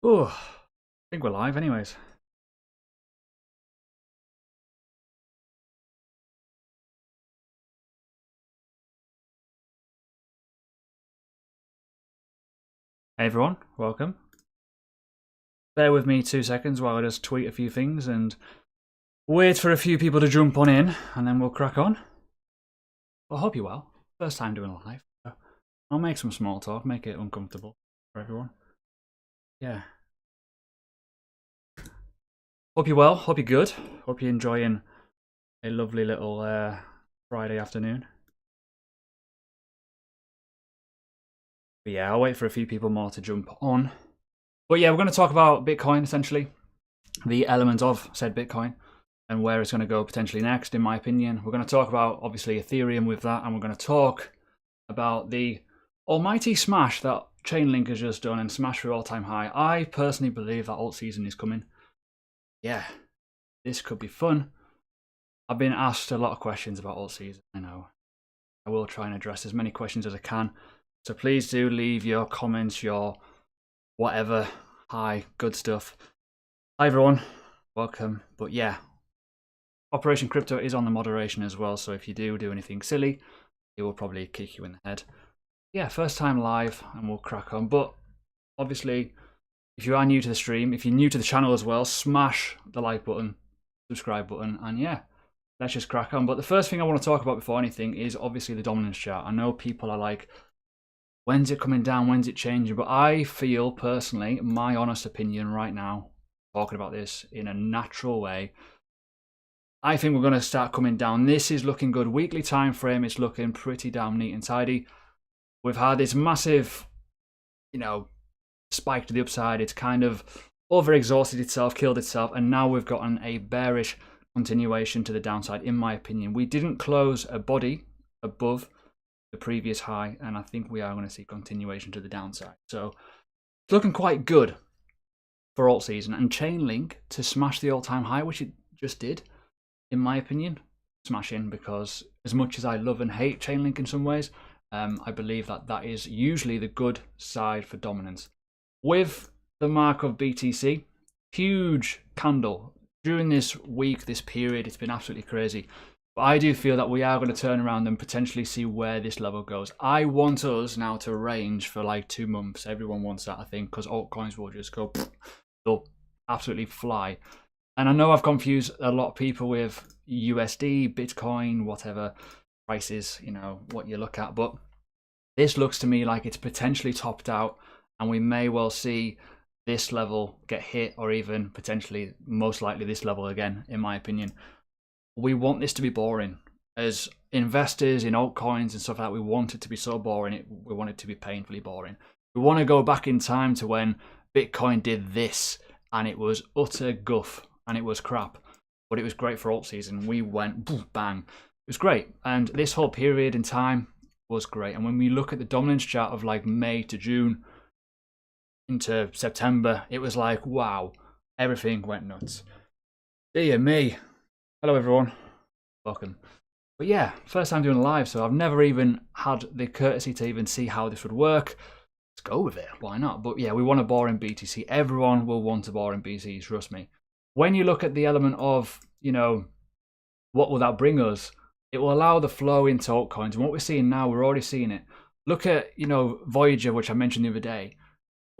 Oh, I think we're live anyways. Hey everyone, welcome. Bear with me 2 seconds while I just tweet a few things and wait for a few people to jump on in, and then we'll crack on. Well, I hope you're well. First time doing a live. I'll make some small talk, make it uncomfortable for everyone. Yeah. Hope you're well, hope you're good. Hope you're enjoying a lovely little Friday afternoon. But yeah, I'll wait for a few people more to jump on. But yeah, we're going to talk about Bitcoin, essentially. The element of said Bitcoin and where it's going to go potentially next, in my opinion. We're going to talk about, obviously, Ethereum with that, and we're going to talk about the almighty smash that Chainlink has just done and smashed through all-time high. I personally believe that alt season is coming. Yeah, this could be fun. I've been asked a lot of questions about alt season, I know. I will try and address as many questions as I can. So please do leave your comments, your whatever. Hi, good stuff. Hi everyone, welcome. But yeah, Operation Crypto is on the moderation as well, so if you do anything silly, it will probably kick you in the head. Yeah, first time live, and we'll crack on. But obviously, if you are new to the stream, if you're new to the channel as well, smash the like button, subscribe button, and yeah, let's just crack on. But the first thing I want to talk about before anything is obviously the dominance chart. I know people are like, when's it coming down, when's it changing? But I feel personally, my honest opinion right now, talking about this in a natural way, I think we're going to start coming down. This is looking good. Weekly time frame, it's looking pretty damn neat and tidy. We've had this massive, spike to the upside. It's kind of overexhausted itself, killed itself, and now we've gotten a bearish continuation to the downside, in my opinion. We didn't close a body above the previous high, and I think we are going to see continuation to the downside. So it's looking quite good for alt season. And Chainlink to smash the all-time high, which it just did, in my opinion, smashing, because as much as I love and hate Chainlink in some ways, I believe that that is usually the good side for dominance. With the mark of BTC, huge candle. During this week, this period, it's been absolutely crazy. But I do feel that we are going to turn around and potentially see where this level goes. I want us now to range for like 2 months. Everyone wants that, I think, because altcoins will just go, they'll absolutely fly. And I know I've confused a lot of people with USD, Bitcoin, whatever prices, what you look at. But this looks to me like it's potentially topped out, and we may well see this level get hit, or even potentially, most likely, this level again, in my opinion. We want this to be boring. As investors in altcoins and stuff like that, we want it to be so boring. We want it to be painfully boring. We want to go back in time to when Bitcoin did this, and it was utter guff. And it was crap, but it was great for alt season. We went bang. It was great, and this whole period in time was great. And when we look at the dominance chart of like May to June into September, it was like, wow, everything went nuts. Dear me. Hello everyone, welcome. But yeah, first time doing live, so I've never even had the courtesy to even see how this would work. Let's go with it, why not? But yeah, we want a boring BTC. Everyone will want a boring BTC, trust me. When you look at the element of, what will that bring us? It will allow the flow into altcoins. And what we're seeing now, we're already seeing it. Look at, Voyager, which I mentioned the other day.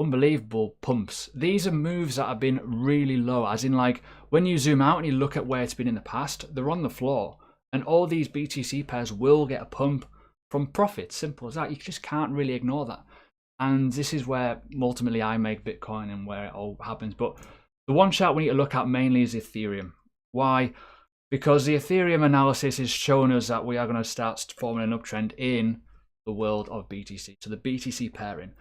Unbelievable pumps. These are moves that have been really low, as in like when you zoom out and you look at where it's been in the past, they're on the floor. And all these BTC pairs will get a pump from profit. Simple as that. You just can't really ignore that. And this is where ultimately I make Bitcoin and where it all happens. But the one chart we need to look at mainly is Ethereum. Why? Because the Ethereum analysis is showing us that we are going to start forming an uptrend in the world of BTC. So the BTC pairing.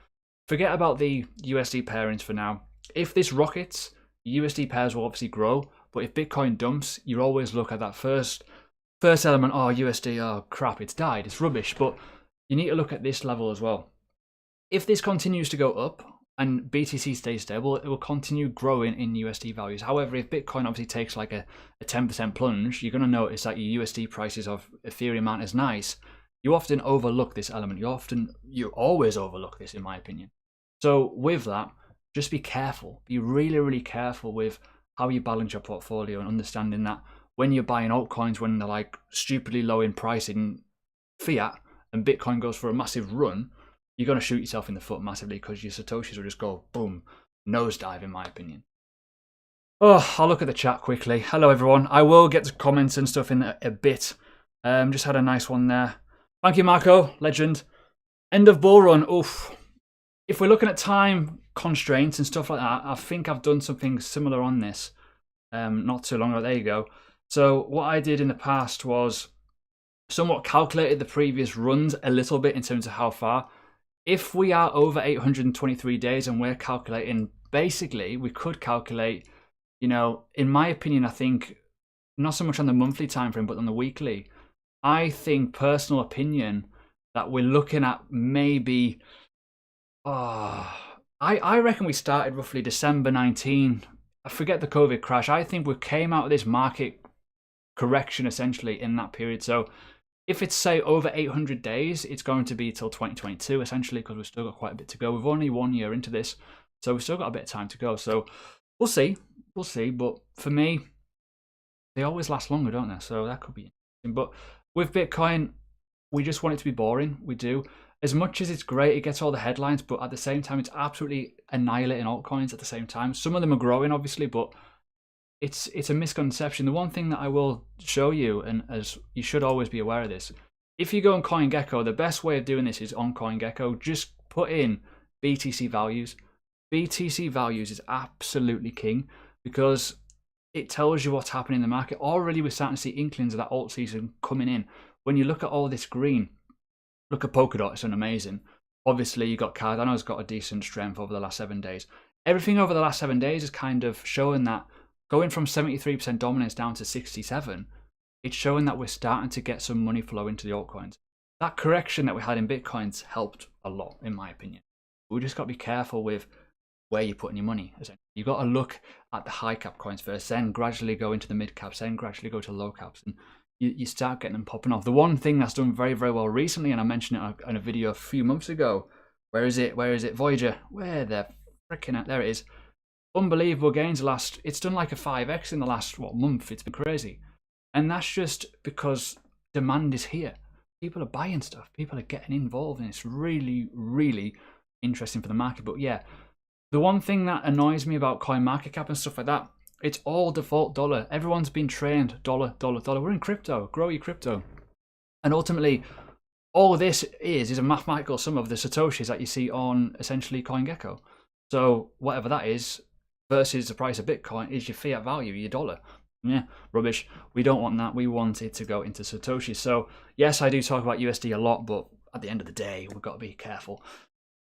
Forget about the USD pairings for now. If this rockets, USD pairs will obviously grow. But if Bitcoin dumps, you always look at that first element. Oh, USD, oh crap, it's died, it's rubbish. But you need to look at this level as well. If this continues to go up, and BTC stays stable, it will continue growing in USD values. However, if Bitcoin obviously takes like a 10% plunge, you're going to notice that your USD prices of Ethereum aren't as nice. You often overlook this element. You always overlook this, in my opinion. So with that, just be careful. Be really, really careful with how you balance your portfolio, and understanding that when you're buying altcoins, when they're like stupidly low in price in fiat and Bitcoin goes for a massive run, you're going to shoot yourself in the foot massively, because your Satoshis will just go boom, nosedive, in my opinion. Oh, I'll look at the chat quickly. Hello, everyone. I will get to comments and stuff in a bit. Just had a nice one there. Thank you, Marco. Legend. End of bull run. Oof. If we're looking at time constraints and stuff like that, I think I've done something similar on this not too long ago. There you go. So what I did in the past was somewhat calculated the previous runs a little bit in terms of how far. If we are over 823 days and we're calculating, basically, we could calculate, you know, in my opinion, I think, not so much on the monthly time frame, but on the weekly. I think, personal opinion, that we're looking at maybe, I reckon we started roughly December 19. I forget the COVID crash. I think we came out of this market correction essentially in that period. So if it's, say, over 800 days, it's going to be till 2022 essentially, because we've still got quite a bit to go. We've only 1 year into this, so we've still got a bit of time to go. So we'll see. We'll see. But for me, they always last longer, don't they? So that could be interesting. But with Bitcoin, we just want it to be boring. We do. As much as it's great, it gets all the headlines, but at the same time, it's absolutely annihilating altcoins at the same time. Some of them are growing, obviously, but it's a misconception. The one thing that I will show you, and as you should always be aware of this, if you go on CoinGecko, the best way of doing this is on CoinGecko. Just put in BTC values. BTC values is absolutely king, because it tells you what's happening in the market. Already we're starting to see inklings of that alt season coming in. When you look at all this green, look at Polkadot, it's amazing. Obviously, you got Cardano's got a decent strength over the last 7 days. Everything over the last 7 days is kind of showing that going from 73% dominance down to 67%, it's showing that we're starting to get some money flow into the altcoins. That correction that we had in Bitcoins helped a lot, in my opinion. We just got to be careful with where you're putting your money. You've got to look at the high cap coins first, then gradually go into the mid caps, then gradually go to low caps, and you start getting them popping off. The one thing that's done very, very well recently, and I mentioned it in a video a few months ago, where is it, Voyager? Where the frickin' at? There it is. Unbelievable gains it's done like a 5x in the last, month? It's been crazy. And that's just because demand is here. People are buying stuff. People are getting involved, and it's really, really interesting for the market. But yeah, the one thing that annoys me about CoinMarketCap and stuff like that, it's all default dollar. Everyone's been trained dollar, dollar, dollar. We're in crypto. Grow your crypto. And ultimately, all this is a mathematical sum of the Satoshis that you see on essentially CoinGecko. So whatever that is versus the price of Bitcoin is your fiat value, your dollar. Yeah, rubbish. We don't want that. We want it to go into Satoshi. So yes, I do talk about USD a lot, but at the end of the day, we've got to be careful.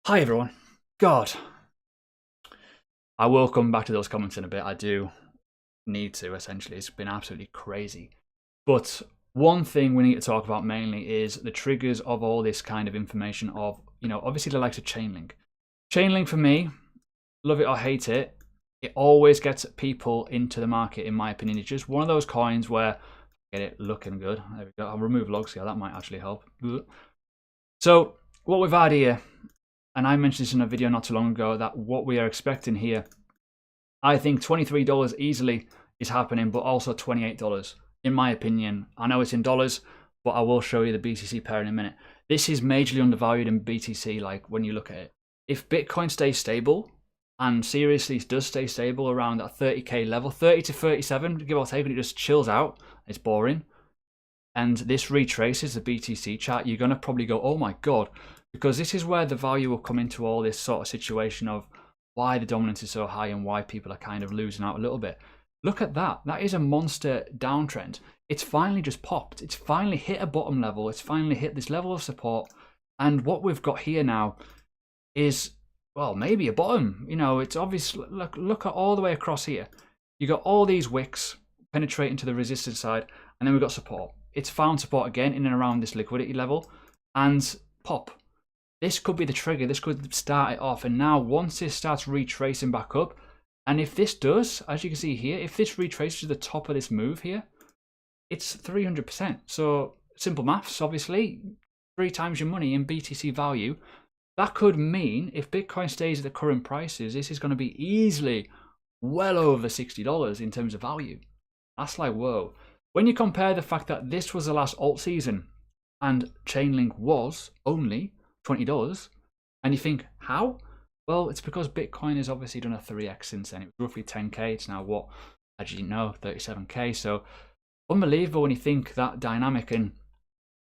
Hi, everyone. God. I will come back to those comments in a bit. I do need to, essentially. It's been absolutely crazy. But one thing we need to talk about mainly is the triggers of all this kind of information of, obviously the likes of Chainlink. Chainlink, for me, love it or hate it, it always gets people into the market, in my opinion. It's just one of those coins where, get it looking good. There we go. I'll remove log scale. That might actually help. So what we've had here, and I mentioned this in a video not too long ago, that what we are expecting here, I think $23 easily is happening, but also $28, in my opinion. I know it's in dollars, but I will show you the BTC pair in a minute. This is majorly undervalued in BTC, like when you look at it. If Bitcoin stays stable, and seriously does stay stable around that 30k level, 30 to 37, give or take, and it just chills out, it's boring, and this retraces the BTC chart, you're going to probably go, oh my god, because this is where the value will come into all this sort of situation of why the dominance is so high and why people are kind of losing out a little bit. Look at that. That is a monster downtrend. It's finally just popped. It's finally hit a bottom level. It's finally hit this level of support. And what we've got here now is, well, maybe a bottom. It's obvious. Look at all the way across here. You got all these wicks penetrating to the resistance side, and then we've got support. It's found support again in and around this liquidity level, and pop. This could be the trigger. This could start it off. And now once this starts retracing back up, and if this does, as you can see here, if this retraces to the top of this move here, it's 300%. So simple maths, obviously, 3 times your money in BTC value. that could mean if Bitcoin stays at the current prices, this is going to be easily well over $60 in terms of value. That's like, whoa. When you compare the fact that this was the last alt season and Chainlink was only $20, and you think, how? Well, it's because Bitcoin has obviously done a 3x since then. It was roughly 10K. It's now what? As you know, 37K. So unbelievable when you think that dynamic. And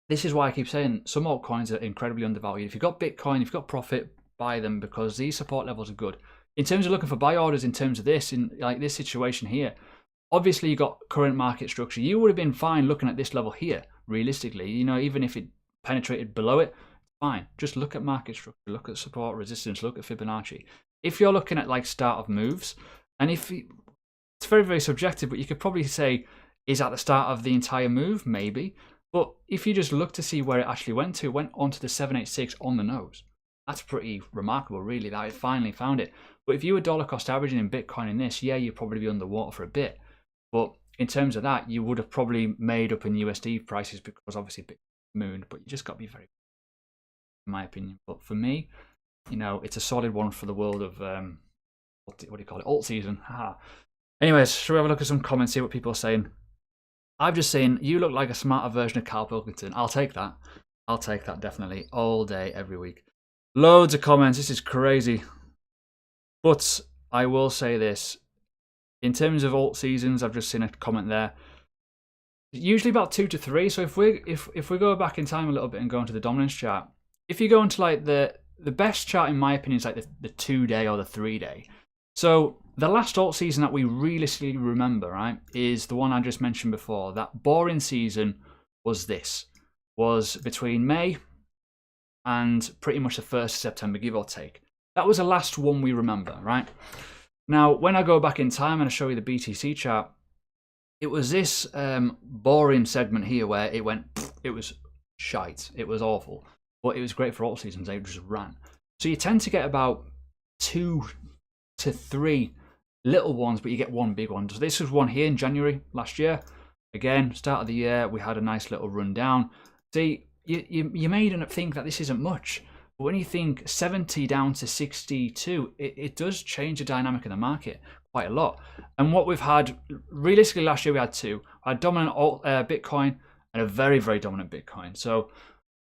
this is why I keep saying some altcoins are incredibly undervalued. If you've got Bitcoin, if you've got profit, buy them because these support levels are good. In terms of looking for buy orders, in terms of this, in like this situation here, obviously you got current market structure. You would have been fine looking at this level here, realistically. You know, even if it penetrated below it, fine. Just look at market structure, look at support, resistance, look at Fibonacci. If you're looking at like start of moves, and if it's very, very subjective, but you could probably say, is at the start of the entire move? Maybe. But if you just look to see where it actually went to, it went onto the 786 on the nose. That's pretty remarkable, really, that it finally found it. But if you were dollar cost averaging in Bitcoin in this, yeah, you'd probably be underwater for a bit. But in terms of that, you would have probably made up in USD prices because obviously Bitcoin mooned, but you just got to be very, in my opinion. But for me, you know, it's a solid one for the world of, what do you call it, alt season. Anyways, shall we have a look at some comments, see what people are saying? I've just seen, you look like a smarter version of Carl Pilkington. I'll take that. I'll take that, definitely. All day, every week. Loads of comments. This is crazy. But I will say this. In terms of alt seasons, I've just seen a comment there. Usually about 2 to 3. So if we go back in time a little bit and go into the dominance chart, if you go into like the best chart in my opinion is like the 2-day or the 3-day. So the last alt season that we realistically remember, right, is the one I just mentioned before. That boring season was between May and pretty much the 1st of September, give or take. That was the last one we remember, right? Now, when I go back in time and I show you the BTC chart, it was this boring segment here where it went, it was shite, it was awful, but it was great for alt seasons, they just ran. So you tend to get about 2 to 3 little ones, but you get one big one. So this was one here in January last year. Again, start of the year, we had a nice little run down. See, you may end up think that this isn't much, but when you think 70 down to 62, it does change the dynamic of the market quite a lot. And what we've had, realistically last year we had 2. We had dominant Bitcoin and a very, very dominant Bitcoin. So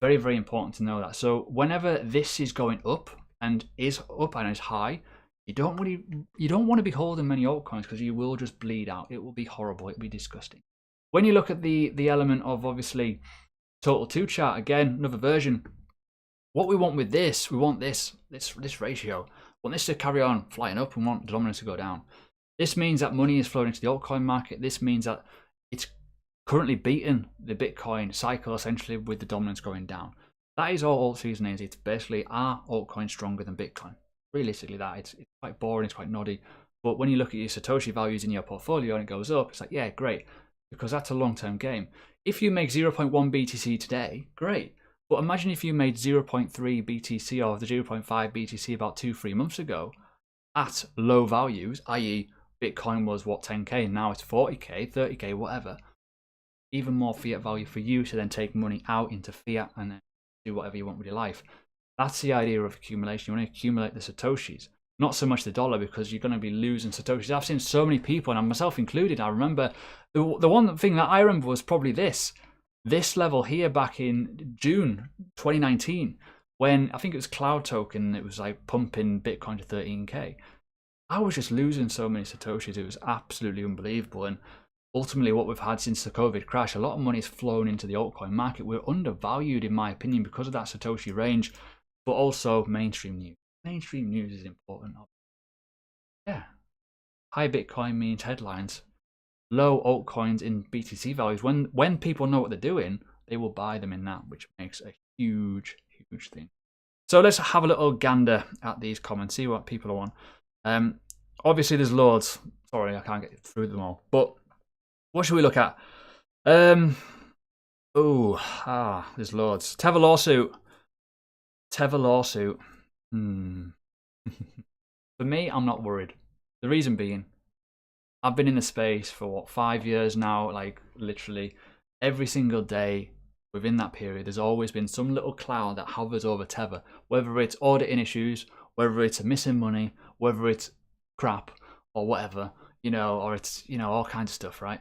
very, very important to know that. So whenever this is going up and is high, you don't want to be holding many altcoins because you will just bleed out. It will be horrible. It'll be disgusting. When you look at the element of obviously total 2 chart, again, another version. What we want with this, we want this ratio. We want this to carry on flying up. We want the dominance to go down. This means that money is flowing into the altcoin market. This means that it's currently beating the Bitcoin cycle essentially with the dominance going down. That is all alt season is. It's basically, are altcoins stronger than Bitcoin? Realistically, that it's quite boring, it's quite noddy. But when you look at your Satoshi values in your portfolio and it goes up, it's like, yeah, great, because that's a long-term game. If you make 0.1 BTC today, great. But imagine if you made 0.3 BTC or the 0.5 BTC about 2-3 months ago at low values, i.e. Bitcoin was what, 10K, and now it's 40K, 30K, whatever. Even more fiat value for you to then take money out into fiat and then do whatever you want with your life. That's the idea of accumulation. You want to accumulate the Satoshis, not so much the dollar, because you're going to be losing Satoshis. I've seen so many people, and myself included, I remember, the one thing that I remember was probably this level here back in June 2019, when I think it was Cloud Token, it was like pumping Bitcoin to 13K. I was just losing so many Satoshis. It was absolutely unbelievable. And ultimately what we've had since the COVID crash, a lot of money's flown into the altcoin market. We're undervalued, in my opinion, because of that Satoshi range, but also mainstream news. Mainstream news is important. Yeah. High Bitcoin means headlines. Low altcoins in BTC values. When people know what they're doing, they will buy them in that, which makes a huge, huge thing. So let's have a little gander at these comments, see what people are on. Obviously, there's loads. Sorry, I can't get through them all. But what should we look at? There's loads. Tether lawsuit. For me, I'm not worried. The reason being, I've been in the space for what, 5 years now, like literally every single day, within that period, there's always been some little cloud that hovers over Tether, whether it's auditing issues, whether it's missing money, whether it's crap or whatever, you know, or it's, you know, all kinds of stuff, right?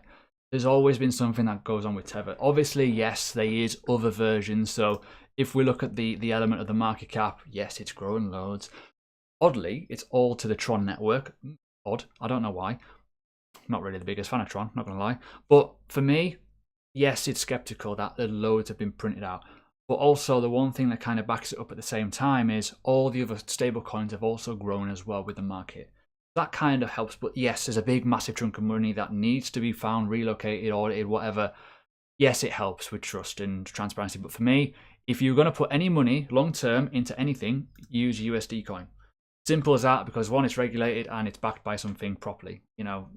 There's always been something that goes on with Tether. Obviously, yes, there is other versions. So if we look at the element of the market cap, yes, it's growing loads. Oddly, it's all to the Tron network. Odd, I don't know why. Not really the biggest fan of Tron, not gonna lie. But for me, yes, it's skeptical that the loads have been printed out. But also the one thing that kind of backs it up at the same time is all the other stable coins have also grown as well with the market. That kind of helps. But yes, there's a big massive chunk of money that needs to be found, relocated, audited, whatever. Yes, it helps with trust and transparency. But for me, if you're going to put any money long term into anything, use USD coin. Simple as that, because one, it's regulated and it's backed by something properly. You know,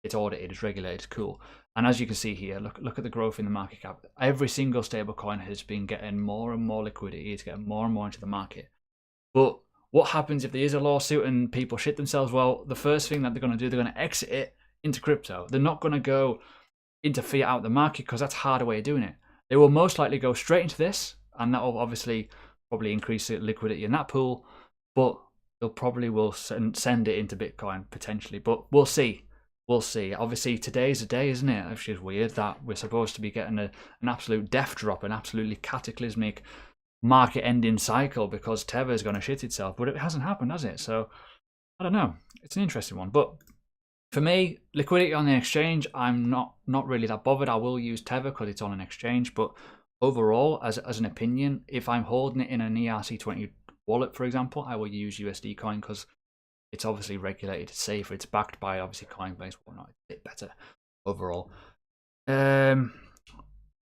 it's audited, it's regulated, cool. And as you can see here, look at the growth in the market cap. Every single stable coin has been getting more and more liquidity. It's getting more and more into the market. But what happens if there is a lawsuit and people shit themselves? Well, the first thing that they're going to do, they're going to exit it into crypto. They're not going to go into fiat out the market because that's a harder way of doing it. They will most likely go straight into this, and that will obviously probably increase the liquidity in that pool, but they'll probably will send it into Bitcoin potentially. But we'll see. We'll see. Obviously, today's a day, isn't it? Which is weird that we're supposed to be getting an absolute death drop, an absolutely cataclysmic market-ending cycle because Tether is going to shit itself, but it hasn't happened, has it? So I don't know. It's an interesting one. But for me, liquidity on the exchange, I'm not really that bothered. I will use Tether because it's on an exchange. But overall, as an opinion, if I'm holding it in an ERC20 wallet, for example, I will use USD coin because it's obviously regulated, it's safer, it's backed by obviously Coinbase, whatnot. It's a bit better overall.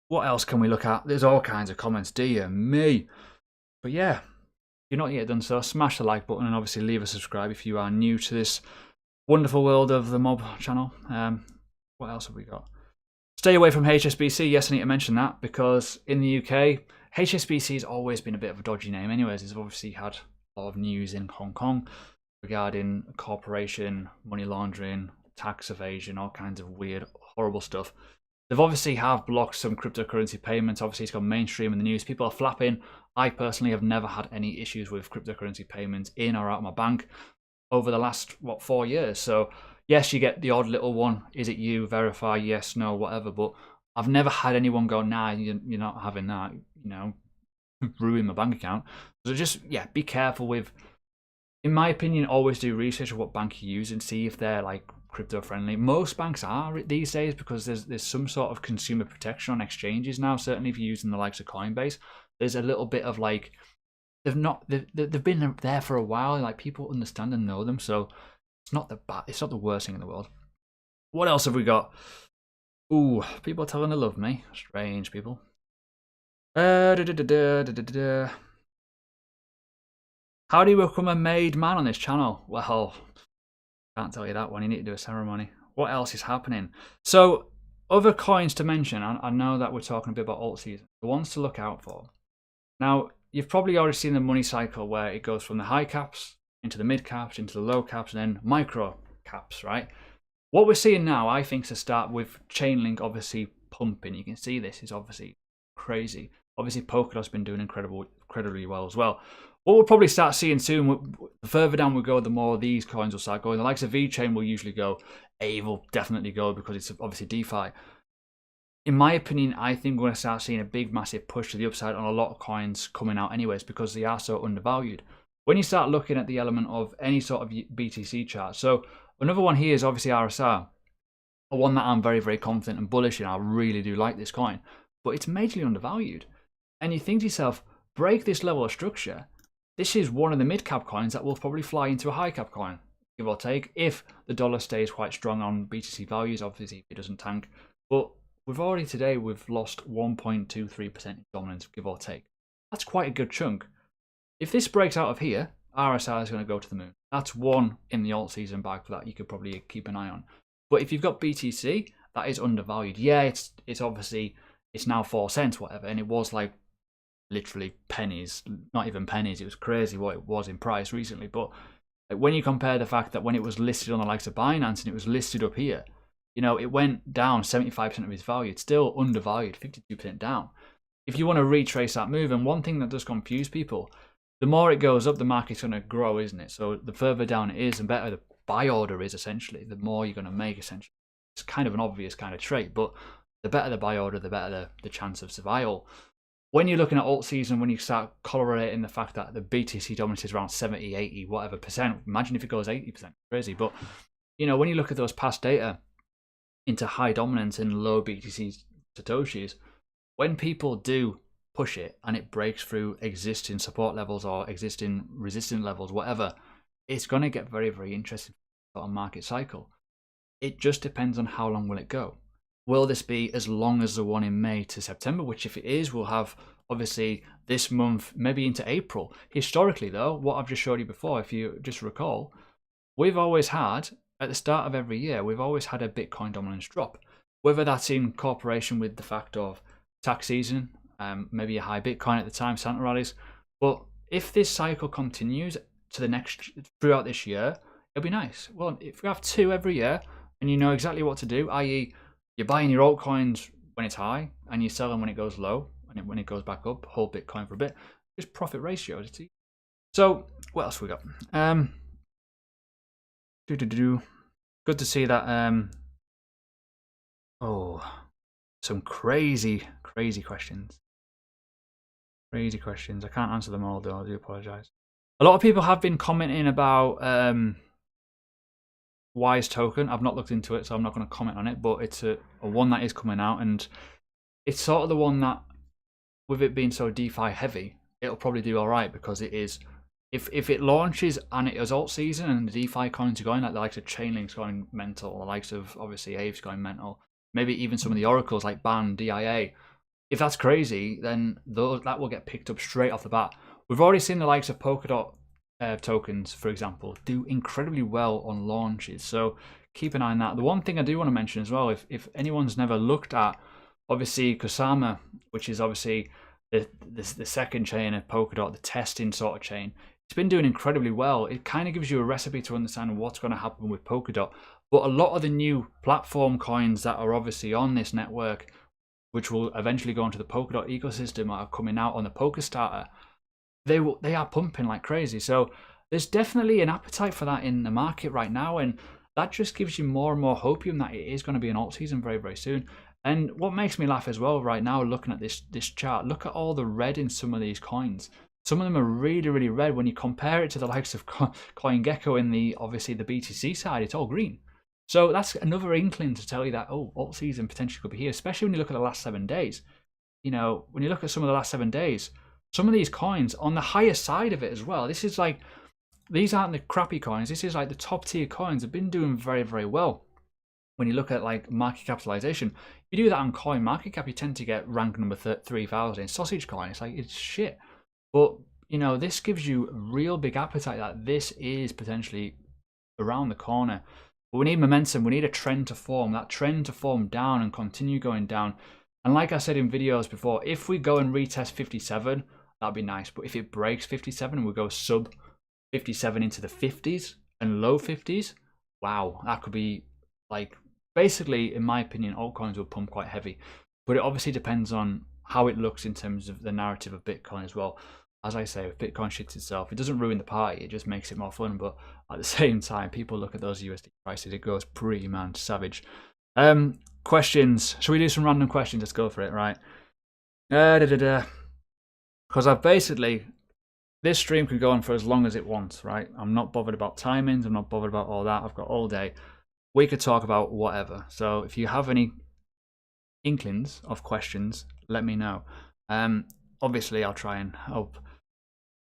What else can we look at? There's all kinds of comments, dear me. But yeah, if you're not yet done so, smash the like button and obviously leave a subscribe if you are new to this wonderful world of the Mob channel. What else have we got? Stay away from HSBC. Yes, I need to mention that because in the UK, HSBC has always been a bit of a dodgy name anyways. It's obviously had a lot of news in Hong Kong regarding corporation, money laundering, tax evasion, all kinds of weird, horrible stuff. They've obviously have blocked some cryptocurrency payments. Obviously, it's gone mainstream in the news. People are flapping. I personally have never had any issues with cryptocurrency payments in or out of my bank over the last, 4 years. So, yes, you get the odd little one. Is it you? Verify, yes, no, whatever. But I've never had anyone go, nah, you're not having that, you know, ruin my bank account. So just, yeah, be careful with, in my opinion, always do research of what bank you use and see if they're like crypto friendly. Most banks are these days because there's some sort of consumer protection on exchanges now. Certainly if you're using the likes of Coinbase, there's a little bit of like, they've been there for a while, like people understand and know them, so it's not the worst thing in the world. What else have we got? Ooh, people telling they love me. Strange people. How do you become a made man on this channel? Well, can't tell you that one. You need to do a ceremony. What else is happening? So, other coins to mention. I know that we're talking a bit about alt season. The ones to look out for. Now, you've probably already seen the money cycle where it goes from the high caps into the mid caps, into the low caps, and then micro caps, right? What we're seeing now, I think, is to start with Chainlink obviously pumping. You can see this is obviously crazy. Obviously, Polkadot's been doing incredibly well as well. What we'll probably start seeing soon, the further down we go, the more these coins will start going. The likes of VeChain will usually go. Aave will definitely go because it's obviously DeFi. In my opinion, I think we're going to start seeing a big, massive push to the upside on a lot of coins coming out anyways because they are so undervalued. When you start looking at the element of any sort of BTC chart, so another one here is obviously RSR, a one that I'm very, very confident and bullish in. I really do like this coin, but it's majorly undervalued. And you think to yourself, break this level of structure. This is one of the mid-cap coins that will probably fly into a high-cap coin, give or take, if the dollar stays quite strong on BTC values, obviously if it doesn't tank. But we've lost 1.23% in dominance, give or take. That's quite a good chunk. If this breaks out of here, RSI is going to go to the moon. That's one in the alt season bag for that you could probably keep an eye on. But if you've got BTC, that is undervalued. Yeah, it's obviously, it's now 4 cents, whatever, and it was like literally pennies, not even pennies. It was crazy what it was in price recently. But when you compare the fact that when it was listed on the likes of Binance and it was listed up here, you know, it went down 75% of its value. It's still undervalued, 52% down. if you want to retrace that move, and one thing that does confuse people, the more it goes up, the market's going to grow, isn't it? So the further down it is, the better the buy order is, essentially, the more you're going to make, essentially. It's kind of an obvious kind of trait, but the better the buy order, the better the chance of survival. When you're looking at alt season, when you start correlating the fact that the BTC dominance is around 70, 80, whatever percent, imagine if it goes 80%, crazy. But, you know, when you look at those past data into high dominance and low BTC Satoshis, when people do push it and it breaks through existing support levels or existing resistance levels, whatever, it's going to get very, very interesting on market cycle. It just depends on how long will it go. Will this be as long as the one in May to September? Which, if it is, we'll have obviously this month, maybe into April. Historically, though, what I've just showed you before, if you just recall, we've always had, at the start of every year, we've always had a Bitcoin dominance drop. Whether that's in cooperation with the fact of tax season, maybe a high Bitcoin at the time, Santa rallies. But if this cycle continues to the next, throughout this year, it'll be nice. Well, if we have 2 every year and you know exactly what to do, i.e., you're buying your altcoins when it's high and you sell them when it goes low, and when it goes back up, hold Bitcoin for a bit. Just profit ratios. So what else we got? Good to see that. Oh, some crazy questions. Crazy questions. I can't answer them all, though. I do apologize. A lot of people have been commenting about Wise token. I've not looked into it, so I'm not going to comment on it, but it's a one that is coming out, and it's sort of the one that, with it being so DeFi heavy, it'll probably do all right, because it is, if it launches and it is alt season and the DeFi coins are going, like the likes of Chainlink's going mental, the likes of obviously Ave's going mental, maybe even some of the oracles like BAN, DIA. If that's crazy, then that will get picked up straight off the bat. We've already seen the likes of Polkadot tokens, for example, do incredibly well on launches. So keep an eye on that. The one thing I do want to mention as well, if anyone's never looked at, obviously, Kusama, which is obviously the second chain of Polkadot, the testing sort of chain, it's been doing incredibly well. It kind of gives you a recipe to understand what's going to happen with Polkadot. But a lot of the new platform coins that are obviously on this network, which will eventually go into the Polkadot ecosystem, are coming out on the Polkastarter, they are pumping like crazy. So there's definitely an appetite for that in the market right now, and that just gives you more and more hopium that it is going to be an alt season very, very soon. And what makes me laugh as well right now, looking at this chart, look at all the red in some of these coins. Some of them are really, really red. When you compare it to the likes of CoinGecko in the, obviously, the BTC side, it's all green. So that's another inkling to tell you that, oh, alt season potentially could be here, especially when you look at the last 7 days. You know, when you look at some of the last 7 days, some of these coins on the higher side of it as well. This is like, these aren't the crappy coins. This is like the top tier coins have been doing very, very well. When you look at like market capitalization, if you do that on coin market cap, you tend to get rank number 3,000. Sausage coin, it's like, it's shit. But, you know, this gives you a real big appetite that this is potentially around the corner. But we need momentum. We need a trend to form. That trend to form down and continue going down. And like I said in videos before, if we go and retest 57, that'd be nice. But if it breaks 57 and we go sub 57 into the 50s and low 50s, wow, that could be like, basically, in my opinion, altcoins will pump quite heavy. But it obviously depends on how it looks in terms of the narrative of Bitcoin as well. As I say, if Bitcoin shits itself, it doesn't ruin the party, it just makes it more fun. But at the same time, people look at those USD prices, it goes pretty, man, savage. Questions. Shall we do some random questions? Let's go for it, right? Because I've basically, this stream could go on for as long as it wants, right? I'm not bothered about timings, I'm not bothered about all that. I've got all day. We could talk about whatever. So if you have any inklings of questions, let me know. Obviously, I'll try and help.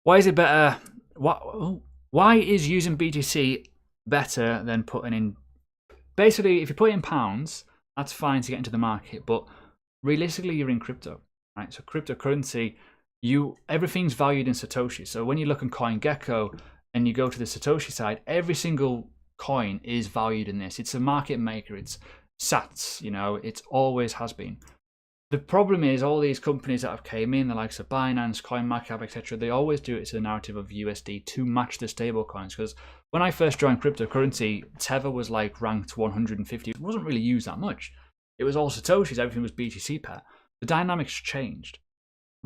Why is it better? Why is using BTC better than putting in? Basically, if you put in pounds, that's fine to get into the market. But realistically, you're in crypto, right? So cryptocurrency, everything's valued in Satoshi. So when you look on CoinGecko and you go to the Satoshi side, every single coin is valued in this. It's a market maker. It's sats. You know, it always has been. The problem is all these companies that have came in, the likes of Binance, CoinMarketCap, etc., they always do it to the narrative of USD to match the stable coins. Because when I first joined cryptocurrency, Tether was like ranked 150. It wasn't really used that much. It was all Satoshis. Everything was BTC pair. The dynamics changed.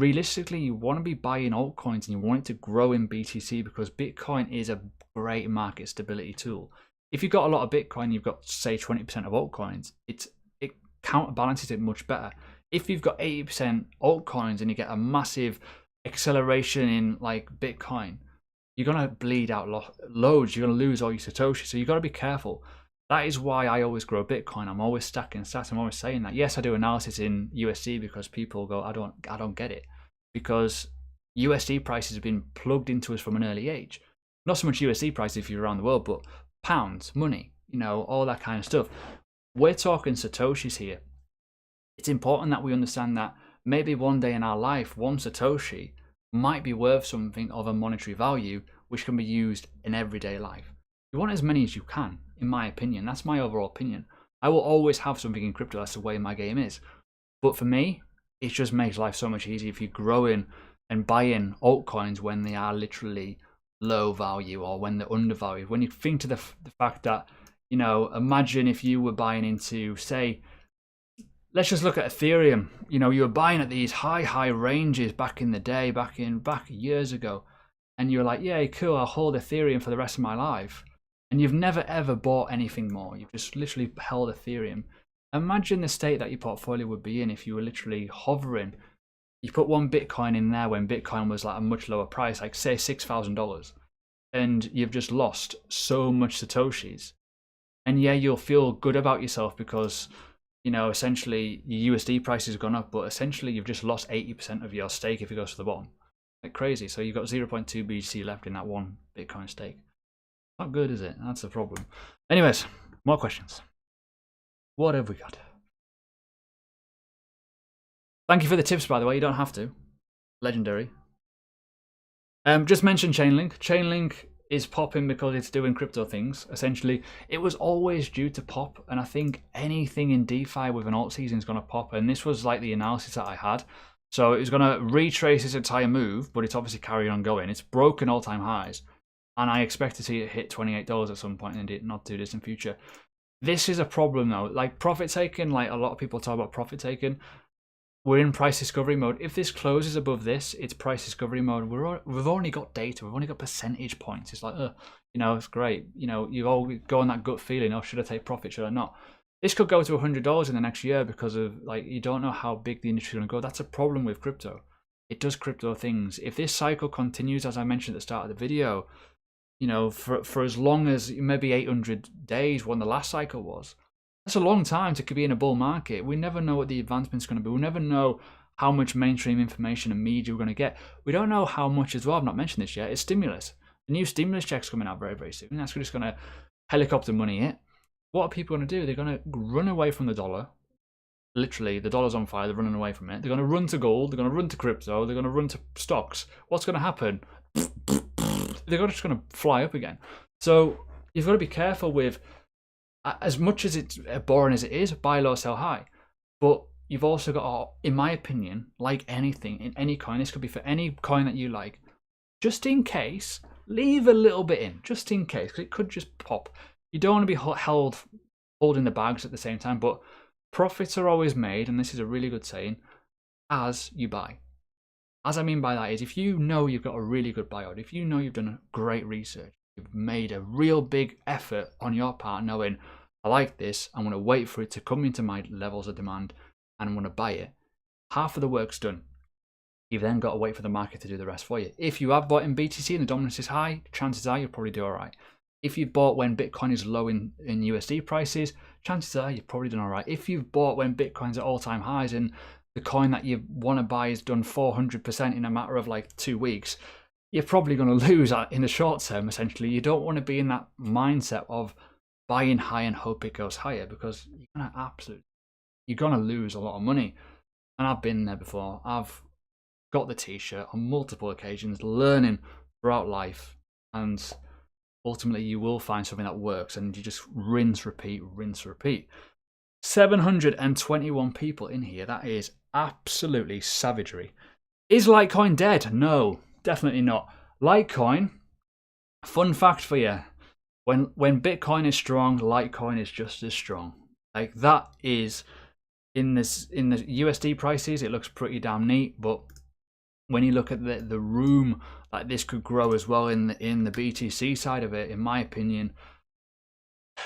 realistically, you want to be buying altcoins and you want it to grow in BTC because Bitcoin is a great market stability tool. If you've got a lot of Bitcoin, you've got say 20% of altcoins, it counterbalances it much better. If you've got 80% altcoins and you get a massive acceleration in like Bitcoin, you're going to bleed out loads. You're going to lose all your Satoshi. So you've got to be careful. That is why I always grow Bitcoin. I'm always stacking sats. I'm always saying that. Yes, I do analysis in USD because people go, I don't get it. Because USD prices have been plugged into us from an early age. Not so much USD prices if you're around the world, but pounds, money, you know, all that kind of stuff. We're talking Satoshis here. It's important that we understand that maybe one day in our life, one Satoshi might be worth something of a monetary value, which can be used in everyday life. You want as many as you can, in my opinion. That's my overall opinion. I will always have something in crypto. That's the way my game is. But for me, it just makes life so much easier if you're growing and buying altcoins when they are literally low value or when they're undervalued. When you think to the fact that, you know, imagine if you were buying into, say, let's just look at Ethereum. You know, you were buying at these high ranges back in the day, back years ago, and you're like, yeah, cool, I'll hold Ethereum for the rest of my life. And you've never ever bought anything more. You've just literally held Ethereum. Imagine the state that your portfolio would be in if you were literally hovering. You put one Bitcoin in there when Bitcoin was like a much lower price, like say $6,000, and you've just lost so much Satoshis. And yeah, you'll feel good about yourself because, you know, essentially your USD price has gone up, but essentially you've just lost 80% of your stake if it goes to the bottom. Like crazy. So you've got 0.2 BTC left in that one Bitcoin stake. Not good, is it? That's the problem. Anyways, more questions. What have we got? Thank you for the tips, by the way. You don't have to. Legendary. Just mention Chainlink. Chainlink is popping because it's doing crypto things. Essentially, it was always due to pop, and I think anything in DeFi with an alt season is going to pop. And this was like the analysis that I had. So it was going to retrace its entire move, but it's obviously carrying on going. It's broken all-time highs. And I expect to see it hit $28 at some point in the not too distant future. This is a problem though. Like profit taking, like a lot of people talk about profit taking. We're in price discovery mode. If this closes above this, it's price discovery mode. We've only got data. We've only got percentage points. It's like, you know, it's great. You know, you all go on that gut feeling. Oh, should I take profit? Should I not? This could go to $100 in the next year because of like you don't know how big the industry is going to go. That's a problem with crypto. It does crypto things. If this cycle continues, as I mentioned at the start of the video, you know, for as long as maybe 800 days when the last cycle was, that's a long time to be in a bull market. We never know what the advancement's going to be. We never know how much mainstream information and media we're going to get. We don't know how much as well. I've not mentioned this yet. It's stimulus. The new stimulus check's coming out very, very soon. That's just going to helicopter money it. What are people going to do? They're going to run away from the dollar. Literally, the dollar's on fire. They're running away from it. They're going to run to gold. They're going to run to crypto. They're going to run to stocks. What's going to happen? They're just going to fly up again. So you've got to be careful with, as much as it's boring as it is, buy low, sell high. But you've also got, in my opinion, like anything, in any coin, this could be for any coin that you like, just in case, leave a little bit in, just in case, because it could just pop. You don't want to be holding the bags at the same time, but profits are always made, and this is a really good saying, as you buy. As I mean by that is, if you know you've got a really good buyout, if you know you've done great research, you've made a real big effort on your part knowing, I like this, I'm going to wait for it to come into my levels of demand and I'm going to buy it, half of the work's done. You've then got to wait for the market to do the rest for you. If you have bought in BTC and the dominance is high, chances are you'll probably do all right. If you've bought when Bitcoin is low in USD prices, chances are you've probably done all right. If you've bought when Bitcoin's at all-time highs and the coin that you want to buy is done 400% in a matter of like 2 weeks, you're probably going to lose in the short term, essentially. You don't want to be in that mindset of buying high and hope it goes higher, because you're going to lose a lot of money. And I've been there before. I've got the t-shirt on multiple occasions, learning throughout life, and ultimately you will find something that works and you just rinse, repeat, rinse, repeat. 721 people in here. That is absolutely savagery. Is Litecoin dead? No, definitely not. Litecoin, fun fact for you, when Bitcoin is strong, Litecoin is just as strong. Like that is in the USD prices, it looks pretty damn neat, but when you look at the room that this could grow as well in the BTC side of it, in my opinion,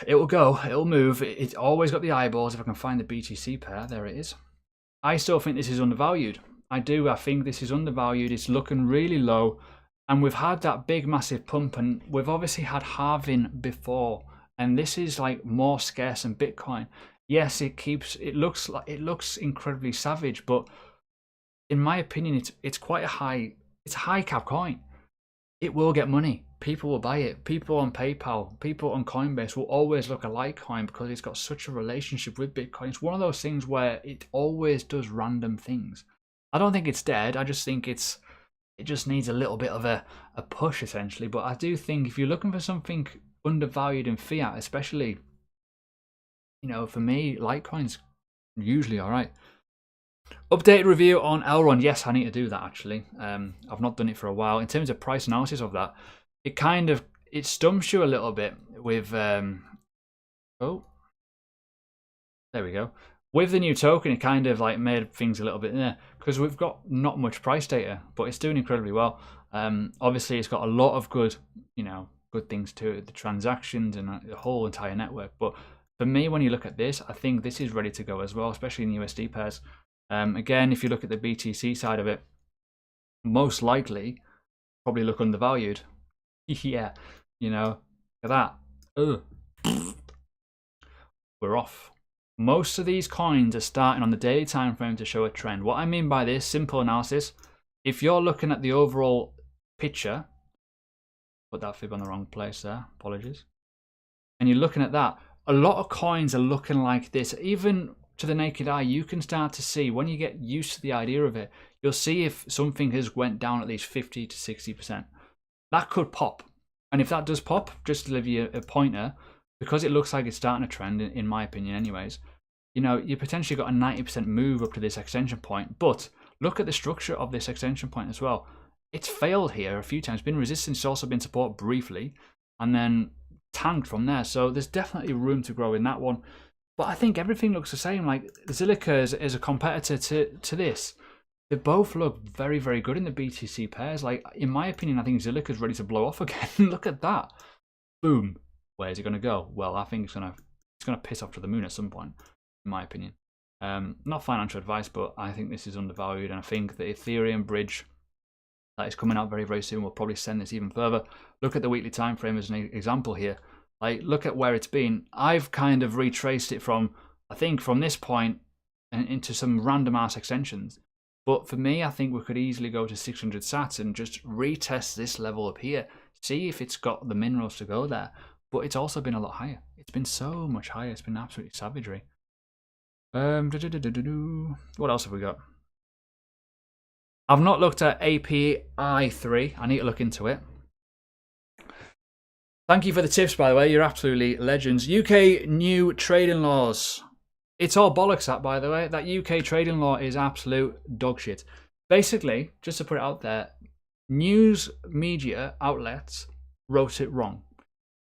it will go, it will move. It's always got the eyeballs. If I can find the BTC pair, there it is. I still think this is undervalued. I do. I think this is undervalued. It's looking really low. And we've had that big, massive pump. And we've obviously had halving before. And this is like more scarce than Bitcoin. Yes, it looks incredibly savage. But in my opinion, it's quite a high cap coin. It will get money. People will buy it. People on PayPal, people on Coinbase will always look at Litecoin because it's got such a relationship with Bitcoin. It's one of those things where it always does random things. I don't think it's dead. I just think it just needs a little bit of a push essentially. But I do think if you're looking for something undervalued in fiat, especially, you know, for me, Litecoin's usually all right. Updated review on Elrond. Yes, I need to do that actually. I've not done it for a while. In terms of price analysis of that, it stumps you a little bit with oh, there we go. With the new token, it kind of like made things a little bit there because we've got not much price data, but it's doing incredibly well. Obviously, it's got a lot of good things to it, the transactions and the whole entire network. But for me, when you look at this, I think this is ready to go as well, especially in USD pairs. Again, if you look at the BTC side of it, most likely probably look undervalued. Yeah, you know, look at that. Ugh. We're off. Most of these coins are starting on the daily time frame to show a trend. What I mean by this, simple analysis, if you're looking at the overall picture, put that fib on the wrong place there, apologies, and you're looking at that, a lot of coins are looking like this. Even to the naked eye, you can start to see, when you get used to the idea of it, you'll see if something has went down at least 50 to 60%. That could pop. And if that does pop, just to give you a pointer, because it looks like it's starting a trend, in my opinion anyways, you know, you potentially got a 90% move up to this extension point. But look at the structure of this extension point as well. It's failed here a few times, been resistance, it's also been support briefly, and then tanked from there. So there's definitely room to grow in that one. But I think everything looks the same. Like Zilliqa is a competitor to this. They both look very, very good in the BTC pairs. Like, in my opinion, I think Zilliqa's ready to blow off again. Look at that. Boom. Where's it going to go? Well, I think it's going to piss off to the moon at some point, in my opinion. Not financial advice, but I think this is undervalued. And I think the Ethereum bridge that is coming out very, very soon will probably send this even further. Look at the weekly time frame as an example here. Like, look at where it's been. I've kind of retraced it from, I think, from this point and into some random ass extensions. But for me, I think we could easily go to 600 sats and just retest this level up here. See if it's got the minerals to go there. But it's also been a lot higher. It's been so much higher. It's been absolutely savagery. What else have we got? I've not looked at API3. I need to look into it. Thank you for the tips, by the way. You're absolutely legends. UK new trading laws. It's all bollocks, that, by the way. That UK trading law is absolute dog shit. Basically, just to put it out there, news media outlets wrote it wrong.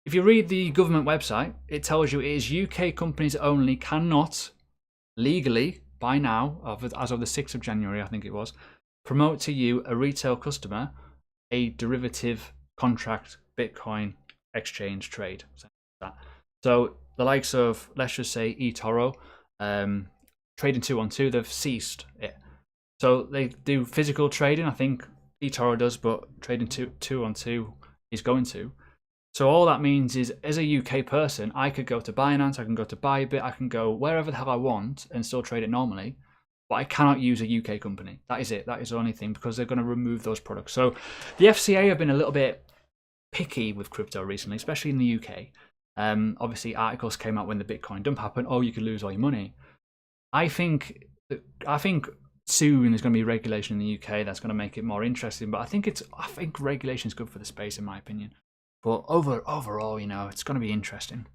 If you read the government website, it tells you it is UK companies only cannot legally, by now, as of the 6th of January, I think it was, promote to you, a retail customer, a derivative contract Bitcoin exchange trade. So the likes of, let's just say, eToro, trading 2-on-2, they've ceased it. So they do physical trading, I think eToro does, but trading 2-on-2 is going to. So all that means is, as a UK person, I could go to Binance, I can go to Bybit, I can go wherever the hell I want and still trade it normally, but I cannot use a UK company. That is it. That is the only thing, because they're going to remove those products. So the FCA have been a little bit picky with crypto recently, especially in the UK. Obviously, articles came out when the Bitcoin dump happened. Oh, you could lose all your money. I think soon there's going to be regulation in the UK that's going to make it more interesting. But I think regulation is good for the space, in my opinion. But overall, you know, it's going to be interesting.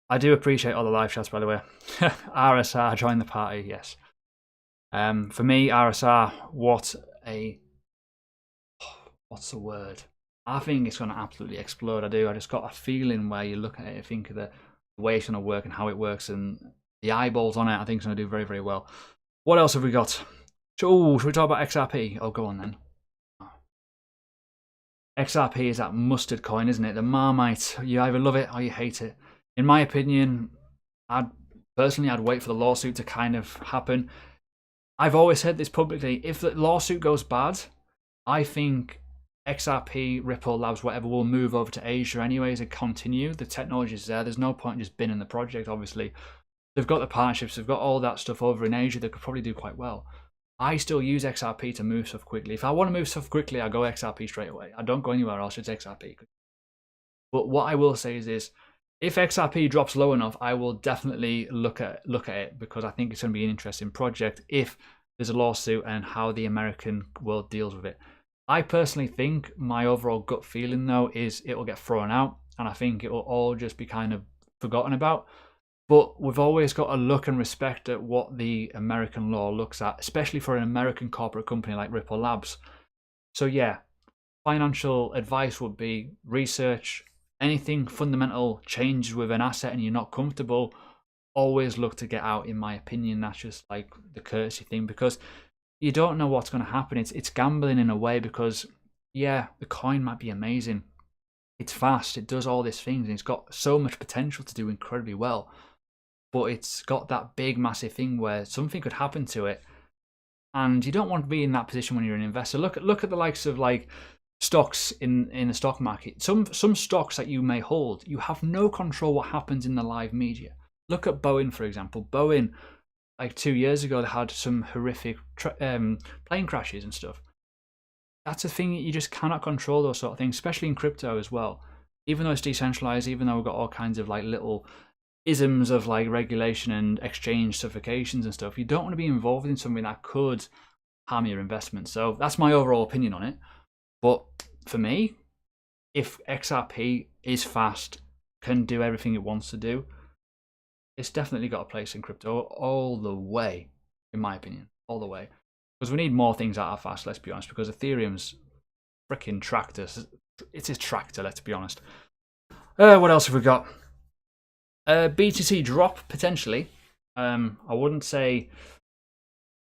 I do appreciate all the live chats, by the way. RSR, join the party, yes. For me, RSR, what's the word? I think it's going to absolutely explode. I do. I just got a feeling where you look at it and think of the way it's going to work and how it works, and the eyeballs on it, I think it's going to do very, very well. What else have we got? So, should we talk about XRP? Oh, go on then. XRP is that mustard coin, isn't it? The Marmite. You either love it or you hate it. In my opinion, I'd wait for the lawsuit to kind of happen. I've always said this publicly. If the lawsuit goes bad, I think XRP, Ripple Labs, whatever, will move over to Asia anyways and continue. The technology is there. There's no point in just binning the project, obviously. They've got the partnerships. They've got all that stuff over in Asia. They could probably do quite well. I still use XRP to move stuff quickly. If I want to move stuff quickly, I go XRP straight away. I don't go anywhere else, it's XRP. But what I will say is this, if XRP drops low enough, I will definitely look at it, because I think it's going to be an interesting project if there's a lawsuit and how the American world deals with it. I personally think my overall gut feeling, though, is it will get thrown out, and I think it will all just be kind of forgotten about. But we've always got to look and respect at what the American law looks at, especially for an American corporate company like Ripple Labs. So yeah, financial advice would be research. Anything fundamental changes with an asset and you're not comfortable, always look to get out, in my opinion. That's just like the courtesy thing, because you don't know what's going to happen. It's gambling in a way, because yeah, the coin might be amazing. It's fast, it does all these things, and it's got so much potential to do incredibly well. But it's got that big, massive thing where something could happen to it, and you don't want to be in that position when you're an investor. Look at the likes of like stocks in the stock market. Some stocks that you may hold, you have no control what happens in the live media. Look at Boeing, for example. Boeing, like 2 years ago, they had some horrific plane crashes and stuff. That's a thing that you just cannot control, those sort of things, especially in crypto as well. Even though it's decentralized, even though we've got all kinds of like little isms of like regulation and exchange certifications and stuff, you don't want to be involved in something that could harm your investment. So that's my overall opinion on it. But for me, if XRP is fast, can do everything it wants to do, it's definitely got a place in crypto all the way, in my opinion, all the way. Because we need more things that are fast, let's be honest, because Ethereum's freaking tractor. It's a tractor, let's be honest. What else have we got? BTC Drop, potentially. I wouldn't say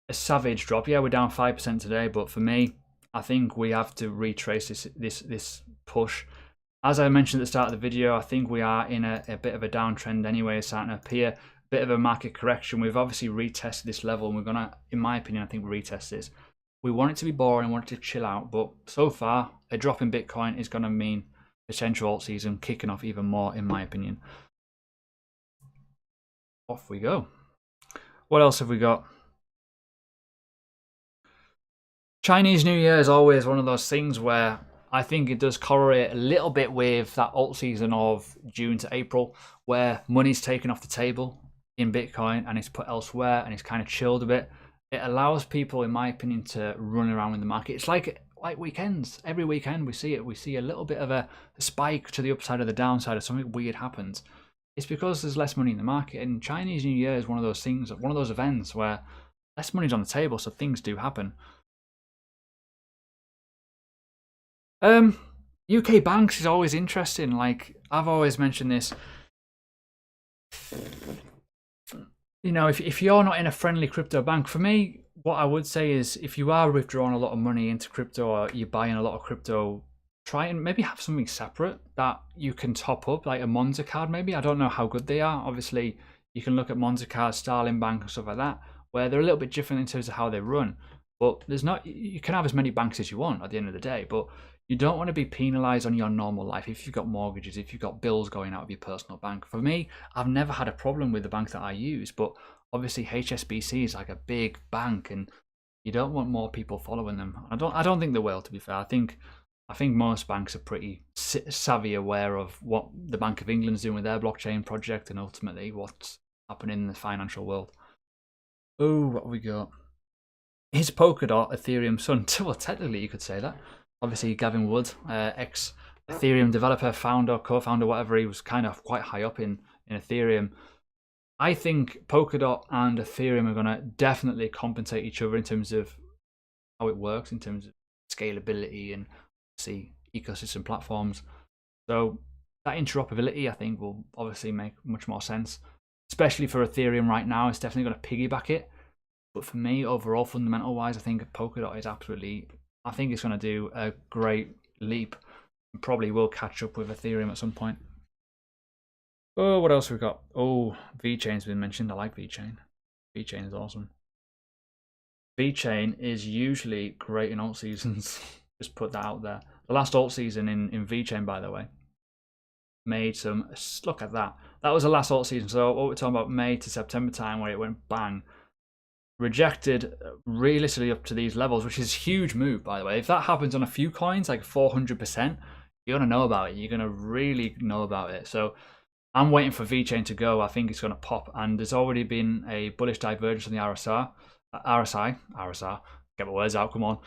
a savage drop. Yeah, we're down 5% today, but for me, I think we have to retrace this push. As I mentioned at the start of the video, I think we are in a bit of a downtrend anyway. It's starting to appear a bit of a market correction. We've obviously retested this level, and we're gonna, in my opinion, I think we retest this. We want it to be boring, we want it to chill out, but so far, a drop in Bitcoin is gonna mean potential alt season kicking off even more, in my opinion. Off we go. What else have we got? Chinese New Year is always one of those things where I think it does correlate a little bit with that alt season of June to April, where money's taken off the table in Bitcoin and it's put elsewhere and it's kind of chilled a bit. It allows people, in my opinion, to run around in the market. It's like weekends. Every weekend we see it. We see a little bit of a spike to the upside or the downside, or something weird happens. It's because there's less money in the market, and Chinese New Year is one of those things, one of those events where less money's on the table, so things do happen. UK banks is always interesting. Like, I've always mentioned this. You know, if you're not in a friendly crypto bank, for me, what I would say is if you are withdrawing a lot of money into crypto, or you're buying a lot of crypto, try and maybe have something separate that you can top up, like a Monzo card maybe. I don't know how good they are. Obviously, you can look at Monzo card, Starling Bank and stuff like that, where they're a little bit different in terms of how they run. But there's not, you can have as many banks as you want at the end of the day, but you don't want to be penalized on your normal life if you've got mortgages, if you've got bills going out of your personal bank. For me, I've never had a problem with the bank that I use, but obviously HSBC is like a big bank and you don't want more people following them. I don't think they will, to be fair. I think most banks are pretty savvy, aware of what the Bank of England's doing with their blockchain project and ultimately what's happening in the financial world. Oh, what have we got? Is Polkadot Ethereum son? Well, technically you could say that. Obviously, Gavin Wood, ex-Ethereum developer, founder, co-founder, whatever, he was kind of quite high up in Ethereum. I think Polkadot and Ethereum are going to definitely compensate each other in terms of how it works, in terms of scalability and ecosystem platforms. So that interoperability, I think, will obviously make much more sense, especially for Ethereum right now. It's definitely going to piggyback it. But for me, overall, fundamental wise, I think Polkadot is absolutely, I think it's going to do a great leap. Probably will catch up with Ethereum at some point. Oh, what else we got? Oh, VeChain's been mentioned. I like VeChain. VeChain is awesome. VeChain is usually great in alt seasons. Just put that out there. The last alt season in VeChain, by the way, made some, look at that. That was the last alt season. So what we're talking about, May to September time, where it went bang. Rejected realistically up to these levels, which is a huge move, by the way. If that happens on a few coins, like 400%, you're going to know about it. You're going to really know about it. So I'm waiting for VeChain to go. I think it's going to pop. And there's already been a bullish divergence on the RSI, get my words out, come on.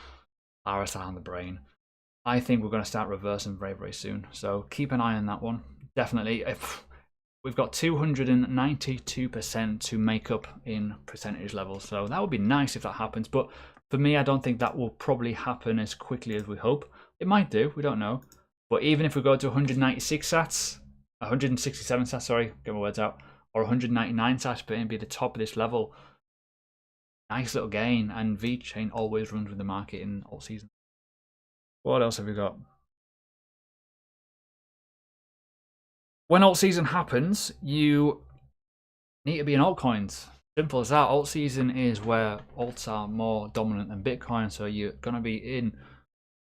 RSI on the brain. I think we're going to start reversing very, very soon. So keep an eye on that one. Definitely. We've got 292% to make up in percentage levels. So that would be nice if that happens. But for me, I don't think that will probably happen as quickly as we hope. It might do, we don't know. But even if we go to 196 sats, 167 sats, sorry, get my words out, or 199 sats, but it'd be the top of this level. Nice little gain, and VeChain always runs with the market in alt season. What else have we got? When alt season happens, you need to be in altcoins. Simple as that. Alt season is where alts are more dominant than Bitcoin, so you're going to be in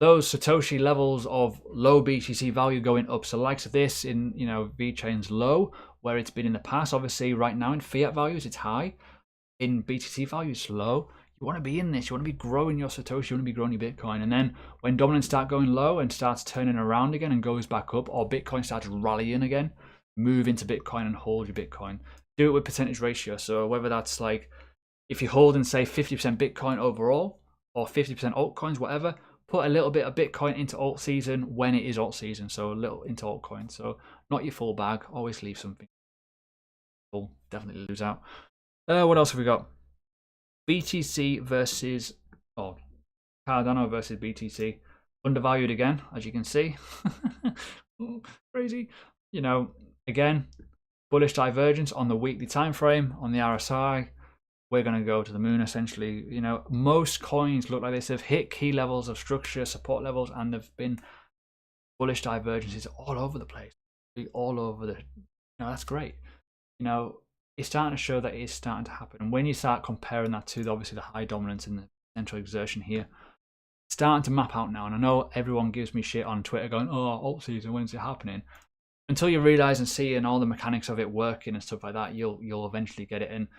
those Satoshi levels of low BTC value going up. So likes of this in, you know, VeChain's low, where it's been in the past. Obviously, right now in fiat values, it's high. In BTC value, it's low. You want to be in this. You want to be growing your Satoshi. You want to be growing your Bitcoin. And then when dominance starts going low and starts turning around again and goes back up, or Bitcoin starts rallying again, move into Bitcoin and hold your Bitcoin. Do it with percentage ratio. So whether that's like, if you hold and say 50% Bitcoin overall or 50% altcoins, whatever, put a little bit of Bitcoin into alt season when it is alt season. So a little into altcoins. So not your full bag. Always leave something. We'll definitely lose out. What else have we got? BTC versus, Cardano versus BTC. Undervalued again, as you can see. Crazy. You know, again, bullish divergence on the weekly time frame, on the RSI. We're going to go to the moon, essentially. You know, most coins look like this. They've hit key levels of structure, support levels, and they've been bullish divergences all over the place. All over the, that's great. You know, it's starting to show that it is starting to happen. And when you start comparing that to obviously the high dominance and the central exertion here, it's starting to map out now. And I know everyone gives me shit on Twitter going, oh, alt season, when's it happening? Until you realize and see and all the mechanics of it working and stuff like that, you'll eventually get it. And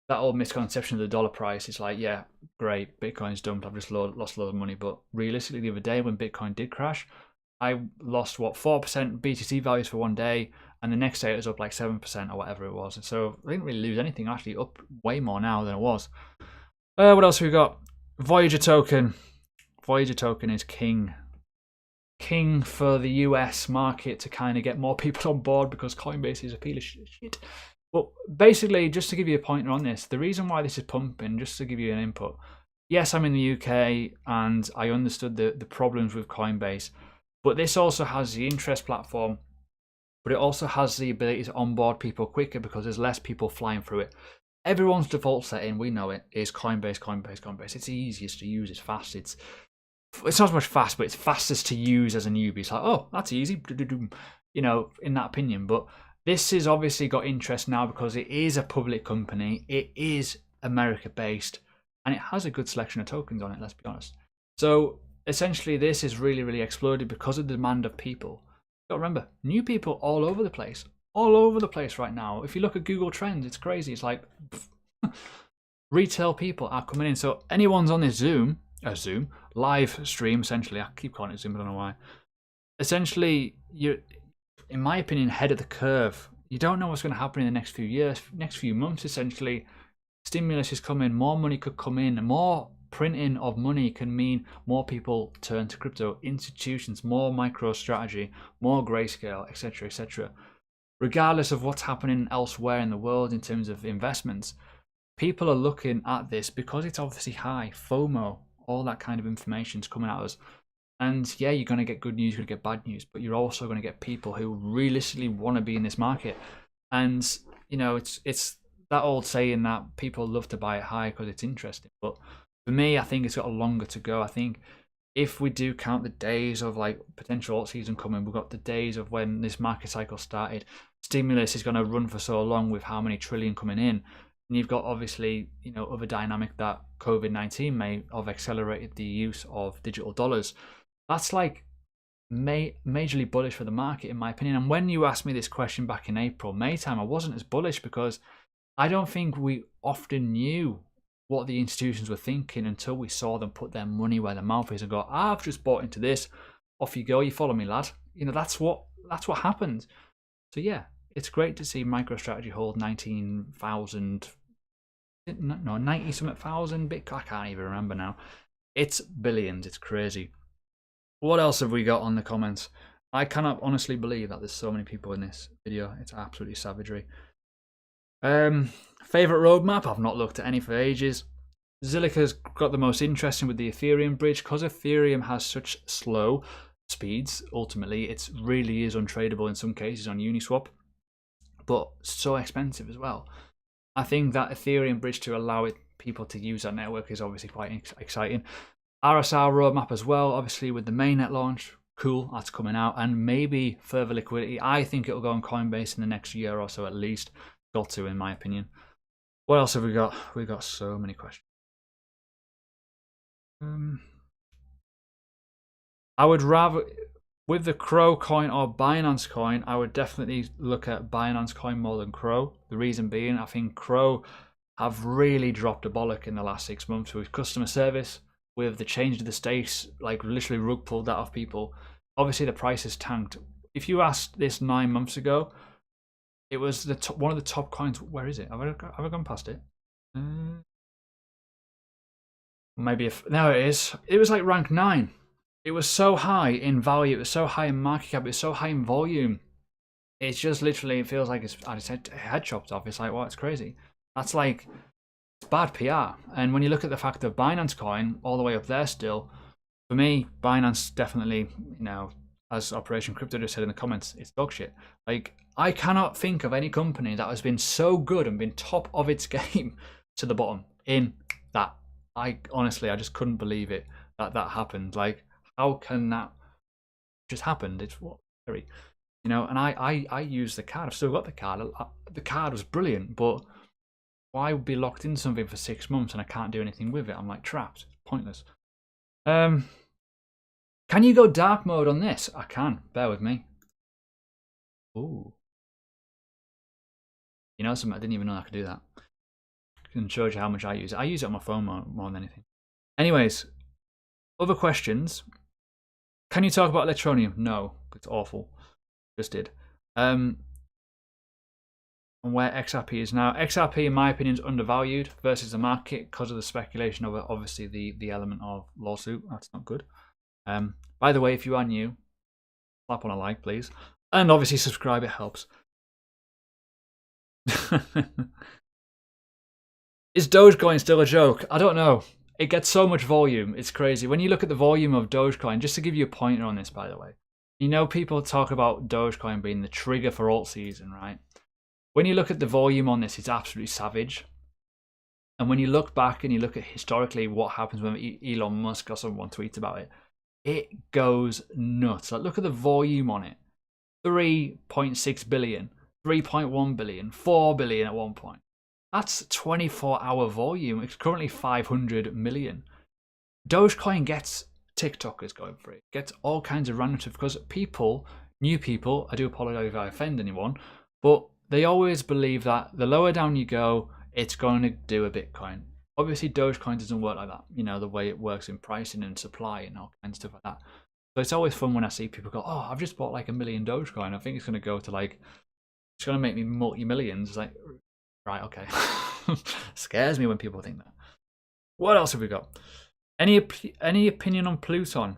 that old misconception of the dollar price, it's like, yeah, great, Bitcoin's dumped, I've just lost a lot of money. But realistically, the other day when Bitcoin did crash, I lost, 4% BTC values for one day, and the next day it was up like 7% or whatever it was. And so I didn't really lose anything, actually up way more now than it was. What else have we got? Voyager token. Voyager token is king. King for the US market to kind of get more people on board because Coinbase is a pile of shit. But basically, just to give you a pointer on this, the reason why this is pumping, just to give you an input, yes, I'm in the UK and I understood the problems with Coinbase, but this also has the interest platform, but it also has the ability to onboard people quicker because there's less people flying through it. Everyone's default setting, we know it, is Coinbase, Coinbase, Coinbase. It's the easiest to use, it's fast, it's not so much fast, but it's fastest to use as a newbie. It's like, oh, that's easy, you know, in that opinion. But this has obviously got interest now because it is a public company, it is America-based, and it has a good selection of tokens on it, let's be honest. So essentially, this is really, really exploded because of the demand of people. But remember, new people all over the place right now. If you look at Google Trends, it's crazy. It's like retail people are coming in. So anyone's on this Zoom live stream, essentially, I keep calling it Zoom, I don't know why. Essentially, you're, in my opinion, ahead of the curve. You don't know what's going to happen in the next few years, next few months, essentially. Stimulus is coming, more money could come in, more printing of money can mean more people turn to crypto, institutions, more micro strategy, more grayscale, etc., etc. Regardless of what's happening elsewhere in the world in terms of investments, people are looking at this because it's obviously high, FOMO, all that kind of information's coming at us. And yeah, you're going to get good news, you're going to get bad news, but you're also going to get people who realistically want to be in this market. And you know, it's that old saying that people love to buy it high because it's interesting. But for me, I think it's got longer to go. I think if we do count the days of like potential alt season coming, we've got the days of when this market cycle started. Stimulus is going to run for so long with how many trillion coming in. And you've got obviously, you know, other dynamic that COVID-19 may have accelerated the use of digital dollars. That's like majorly bullish for the market, in my opinion. And when you asked me this question back in April, May time, I wasn't as bullish because I don't think we often knew what the institutions were thinking until we saw them put their money where their mouth is and go, I've just bought into this, off you go, you follow me, lad. You know, that's what happened. So yeah, it's great to see MicroStrategy hold 19,000, no, 90-something thousand Bitcoin. I can't even remember now. It's billions. It's crazy. What else have we got on the comments? I cannot honestly believe that there's so many people in this video. It's absolutely savagery. Favorite roadmap? I've not looked at any for ages. Zilliqa's got the most interesting with the Ethereum bridge because Ethereum has such slow speeds. Ultimately, it really is untradeable in some cases on Uniswap, but so expensive as well. I think that Ethereum bridge to allow people to use that network is obviously quite exciting. RSR roadmap as well, obviously with the mainnet launch. Cool, that's coming out, and maybe further liquidity. I think it'll go on Coinbase in the next year or so at least. Got to, in my opinion. What else have we got? We've got so many questions. I would rather, with the Crow coin or Binance coin, I would definitely look at Binance coin more than Crow. The reason being, I think Crow have really dropped a bollock in the last 6 months with customer service, with the change of the stakes, like literally rug pulled that off people. Obviously, the price has tanked. If you asked this 9 months ago, it was one of the top coins. Where is it? Have I gone past it? Maybe no, it is. It was like rank 9. It was so high in value. It was so high in market cap. It was so high in volume. It's just literally, it feels like it's head chopped off. It's like, well, it's crazy. That's like, it's bad PR. And when you look at the fact of Binance coin all the way up there still, for me, Binance definitely, you know, as Operation Crypto just said in the comments, it's dog shit. Like, I cannot think of any company that has been so good and been top of its game to the bottom in that. Honestly, I just couldn't believe it that happened. Like, how can that just happened? It's what very, you know. And I used the card. I've still got the card. The card was brilliant, but why be locked in something for 6 months and I can't do anything with it? I'm like trapped. Pointless. Can you go dark mode on this? I can. Bear with me. Ooh. You know something? I didn't even know I could do that. I can show you how much I use it. I use it on my phone more than anything. Anyways, other questions. Can you talk about Electronium? No, it's awful. Just did. And where XRP is now. XRP, in my opinion, is undervalued versus the market because of the speculation of obviously the element of lawsuit. That's not good. By the way, if you are new, slap on a like, please. And obviously subscribe, it helps. Is Dogecoin still a joke? I don't know. It gets so much volume. It's crazy. When you look at the volume of Dogecoin, just to give you a pointer on this, by the way, you know, people talk about Dogecoin being the trigger for alt season, right? When you look at the volume on this, it's absolutely savage. And when you look back and you look at historically what happens when Elon Musk or someone tweets about it, it goes nuts. Like, look at the volume on it. 3.6 billion, 3.1 billion, 4 billion at one point. That's 24-hour volume. It's currently 500 million. Dogecoin gets TikTokers going for it. Gets all kinds of random stuff because people, new people, I do apologize if I offend anyone, but they always believe that the lower down you go, it's going to do a Bitcoin. Obviously, Dogecoin doesn't work like that. You know, the way it works in pricing and supply and all kinds of stuff like that. So it's always fun when I see people go, oh, I've just bought like 1 million Dogecoin. I think it's going to go to like, it's going to make me multi-millions. It's like, right, okay. Scares me when people think that. What else have we got? Any opinion on Pluton?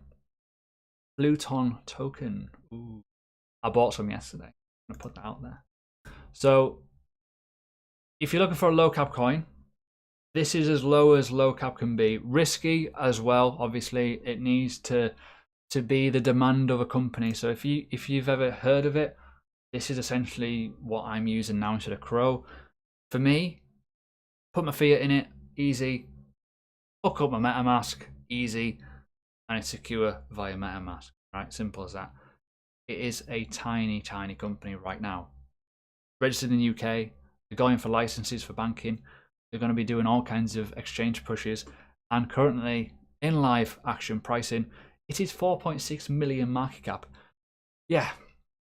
Pluton token. Ooh. I bought some yesterday. I'm going to put that out there. So, if you're looking for a low cap coin, this is as low as low cap can be. Risky as well, obviously. It needs to be the demand of a company. So if you've ever heard of it, this is essentially what I'm using now instead of Crow. For me, put my fiat in it, easy. Hook up my MetaMask, easy. And it's secure via MetaMask, right? Simple as that. It is a tiny, tiny company right now. Registered in the UK, they're going for licenses for banking. They're going to be doing all kinds of exchange pushes. And currently, in live action pricing, it is 4.6 million market cap. Yeah,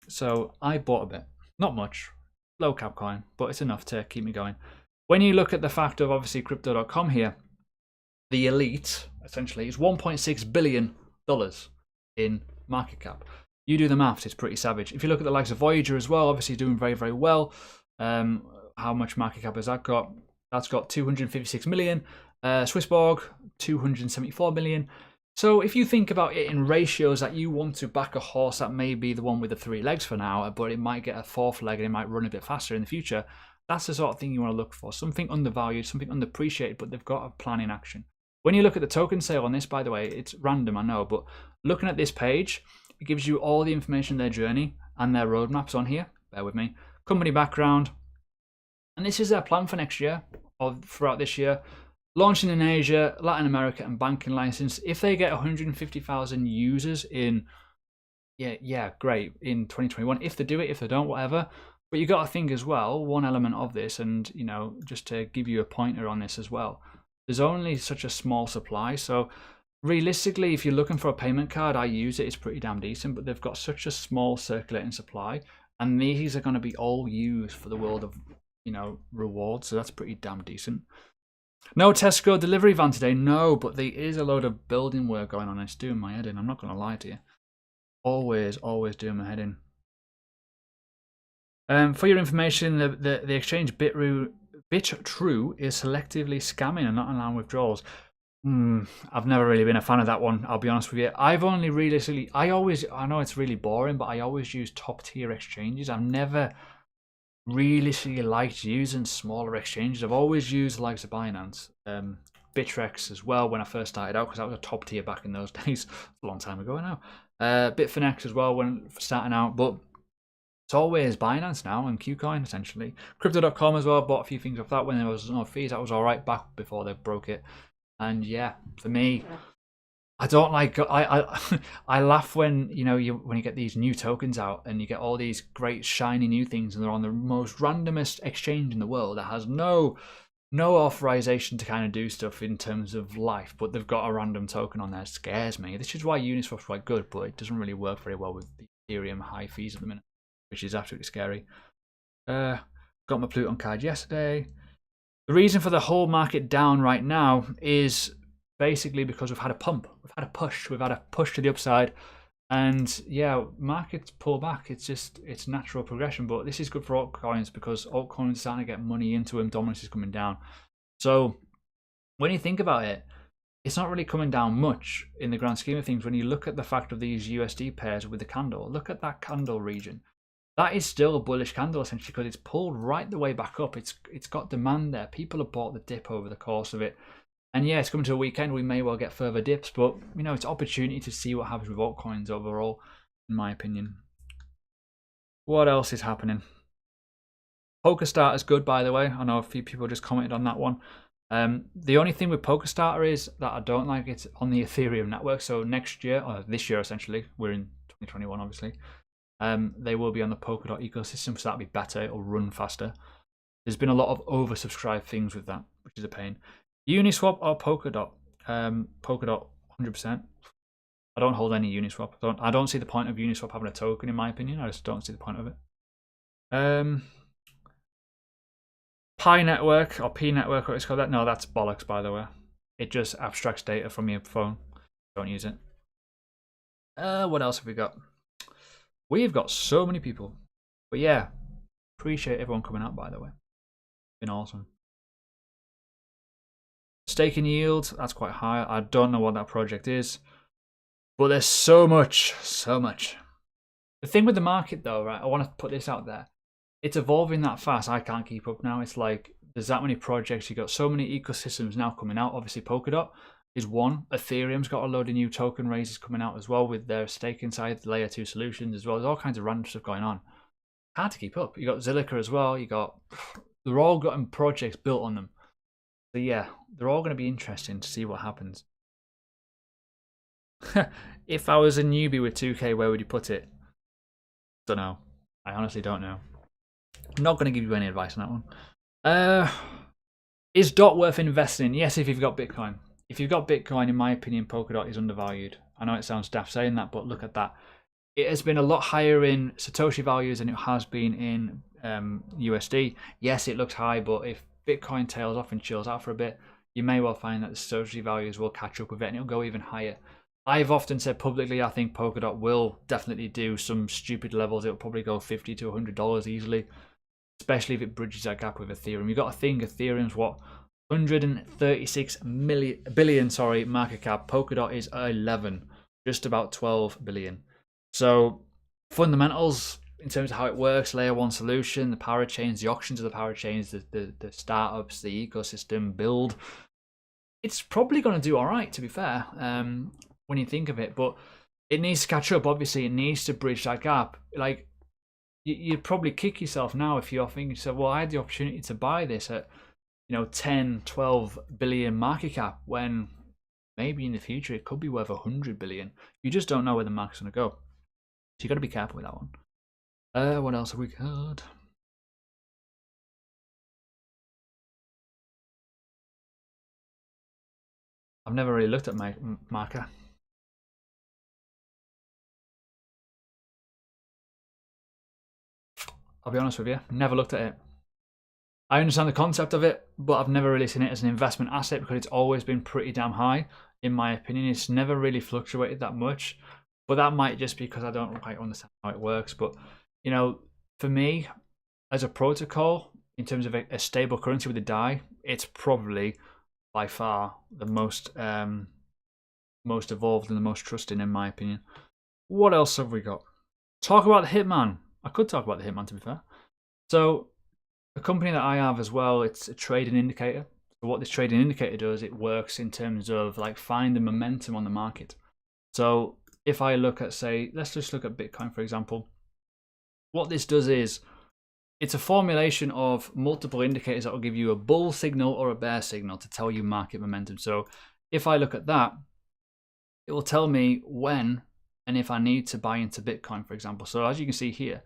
so I bought a bit. Not much. Low cap coin, but it's enough to keep me going. When you look at the fact of obviously crypto.com here, the elite essentially is $1.6 billion in market cap. You do the maths, it's pretty savage. If you look at the likes of Voyager as well, obviously doing very, very well. How much market cap has that got? That's got 256 million. Swissborg, 274 million. So if you think about it in ratios that you want to back a horse that may be the one with the 3 legs for now, but it might get a 4th leg and it might run a bit faster in the future, that's the sort of thing you want to look for. Something undervalued, something underappreciated, but they've got a plan in action. When you look at the token sale on this, by the way, it's random, I know, but looking at this page, it gives you all the information, their journey and their roadmaps on here. Bear with me. Company background. And this is their plan for next year, or throughout this year. Launching in Asia, Latin America, and banking license. If they get 150,000 users in, yeah, great, in 2021. If they do it, if they don't, whatever. But you got to think as well, one element of this, and you know, just to give you a pointer on this as well, there's only such a small supply. So realistically, if you're looking for a payment card, I use it. It's pretty damn decent, but they've got such a small circulating supply, and these are going to be all used for the world of, you know, rewards. So that's pretty damn decent. No Tesco delivery van today, no, but there is a load of building work going on. It's doing my head in. I'm not going to lie to you. Always doing my head in. For your information, the exchange BitTrue is selectively scamming and not allowing withdrawals. I've never really been a fan of that one, I'll be honest with you. I've only realistically, I know it's really boring, but I always use top tier exchanges. I've never realistically liked using smaller exchanges. I've always used the likes of Binance, Bittrex as well when I first started out, because that was a top tier back in those days. A long time ago now. Bitfinex as well when starting out, but it's always Binance now and KuCoin essentially. Crypto.com as well, bought a few things off that when there was no fees. That was alright back before they broke it. And yeah, for me, I don't like. I laugh when when you get these new tokens out and you get all these great shiny new things and they're on the most randomest exchange in the world that has no authorization to kind of do stuff in terms of life, but they've got a random token on there. It scares me. This is why Uniswap's quite good, but it doesn't really work very well with the Ethereum high fees at the minute, which is absolutely scary. Got my Pluton card yesterday. The reason for the whole market down right now is basically because we've had a pump, we've had a push to the upside, and yeah, markets pull back. It's natural progression, but this is good for altcoins because altcoins are starting to get money into them. Dominance is coming down. So when you think about it, it's not really coming down much in the grand scheme of things. When you look at the fact of these USD pairs with the candle, look at that candle region. That is still a bullish candle essentially because it's pulled right the way back up. It's got demand there. People have bought the dip over the course of it. And yeah, it's coming to a weekend. We may well get further dips, but it's opportunity to see what happens with altcoins overall, in my opinion. What else is happening? PokerStarter is good, by the way. I know a few people just commented on that one. The only thing with PokerStarter is that I don't like it's on the Ethereum network. So next year, or this year essentially, we're in 2021 obviously. They will be on the Polkadot ecosystem, so that'll be better. It'll run faster. There's been a lot of oversubscribed things with that, which is a pain. Uniswap or Polkadot? Polkadot, 100%. I don't hold any Uniswap. I don't see the point of Uniswap having a token, in my opinion. I just don't see the point of it. Pi Network or P Network, what it's called that? No, that's bollocks, by the way. It just abstracts data from your phone. Don't use it. What else have we got? We've got so many people. But yeah, appreciate everyone coming out, by the way. Been awesome. Staking yield, that's quite high. I don't know what that project is. But there's so much. The thing with the market though, right, I want to put this out there. It's evolving that fast. I can't keep up now. It's like there's that many projects. You've got so many ecosystems now coming out. Obviously, Polkadot is one. Ethereum's got a load of new token raises coming out as well with their staking side, the layer 2 solutions as well. There's all kinds of random stuff going on. Hard to keep up. You got Zilliqa as well. They're all got projects built on them. So yeah, they're all going to be interesting to see what happens. If I was a newbie with 2K, where would you put it? Don't know. I honestly don't know. I'm not going to give you any advice on that one. Is DOT worth investing in? Yes, if you've got Bitcoin. If you've got Bitcoin, in my opinion, Polkadot is undervalued. I know it sounds daft saying that, but look at that. It has been a lot higher in Satoshi values than it has been in USD. Yes, it looks high, but if Bitcoin tails off and chills out for a bit, you may well find that the Satoshi values will catch up with it and it'll go even higher. I've often said publicly, I think Polkadot will definitely do some stupid levels. It'll probably go $50 to $100 easily, especially if it bridges that gap with Ethereum. You've got to think Ethereum's what? 136 billion, market cap. Polkadot is 11, just about 12 billion. So fundamentals in terms of how it works, layer one solution, the power chains, the auctions of the power chains, the startups, the ecosystem build, it's probably going to do all right, to be fair, when you think of it. But it needs to catch up. Obviously, it needs to bridge that gap. Like, you'd probably kick yourself now if you're thinking, so, well, I had the opportunity to buy this at 10, 12 billion market cap, when maybe in the future it could be worth 100 billion. You just don't know where the market's going to go. So you got to be careful with that one. What else have we got? I've never really looked at my marker. I'll be honest with you, never looked at it. I understand the concept of it, but I've never really seen it as an investment asset because it's always been pretty damn high. In my opinion, it's never really fluctuated that much. But that might just be because I don't quite understand how it works. But, for me, as a protocol, in terms of a stable currency with a DAI, it's probably by far the most evolved and the most trusted, in my opinion. What else have we got? Talk about the Hitman. I could talk about the Hitman, to be fair. So, a company that I have as well, it's a trading indicator. So what this trading indicator does, it works in terms of like finding momentum on the market. So if I look at, say, let's just look at Bitcoin, for example. What this does is, it's a formulation of multiple indicators that will give you a bull signal or a bear signal to tell you market momentum. So if I look at that, it will tell me when and if I need to buy into Bitcoin, for example. So as you can see here,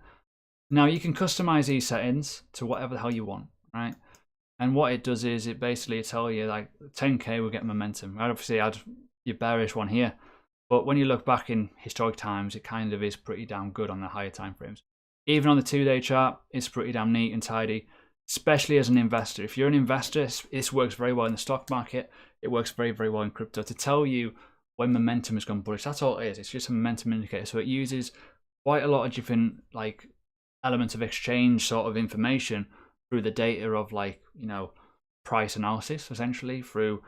now you can customize these settings to whatever the hell you want, right? And what it does is it basically tell you like 10K will get momentum. I'd obviously add your bearish one here, but when you look back in historic times, it kind of is pretty damn good on the higher time frames. Even on the 2-day chart, it's pretty damn neat and tidy, especially as an investor. If you're an investor, this works very well in the stock market. It works very, very well in crypto to tell you when momentum has gone bullish. That's all it is. It's just a momentum indicator. So it uses quite a lot of different like elements of exchange sort of information through the data of like, price analysis, essentially, through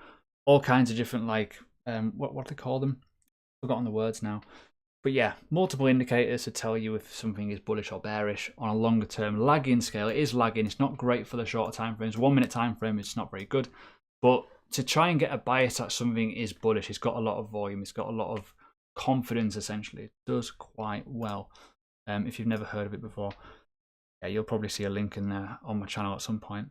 all kinds of different like, what do they call them? I've forgotten the words now. But yeah, multiple indicators to tell you if something is bullish or bearish on a longer term lagging scale. It is lagging. It's not great for the shorter time frames. 1 minute time frame, it's not very good. But to try and get a bias that something is bullish, it's got a lot of volume. It's got a lot of confidence, essentially. It does quite well. If you've never heard of it before, yeah, you'll probably see a link in there on my channel at some point.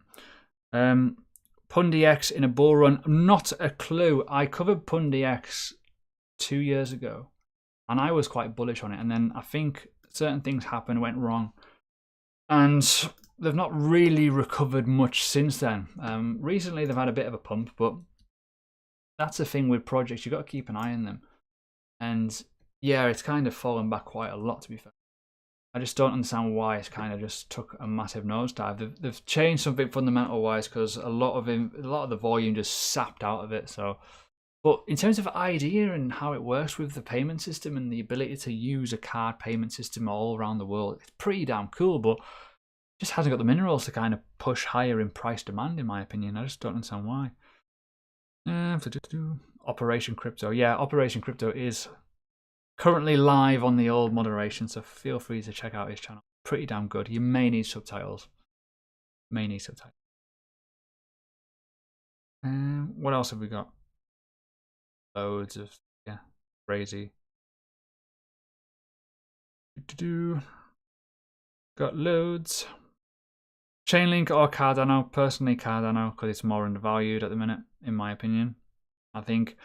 PundiX in a bull run, not a clue. I covered PundiX 2 years ago, and I was quite bullish on it. And then I think certain things happened, went wrong, and they've not really recovered much since then. Recently, they've had a bit of a pump, but that's the thing with projects. You've got to keep an eye on them. And yeah, it's kind of fallen back quite a lot, to be fair. I just don't understand why it's kind of just took a massive nosedive. They've changed something fundamental wise because a lot of the volume just sapped out of it. So, but in terms of idea and how it works with the payment system and the ability to use a card payment system all around the world, it's pretty damn cool. But just hasn't got the minerals to kind of push higher in price demand, in my opinion. I just don't understand why. Operation Crypto. Yeah, Operation Crypto is currently live on the old moderation, so feel free to check out his channel. Pretty damn good. You may need subtitles. What else have we got? Loads of, yeah, crazy. Got loads. Chainlink or Cardano? Personally, Cardano, because it's more undervalued at the minute, in my opinion. I think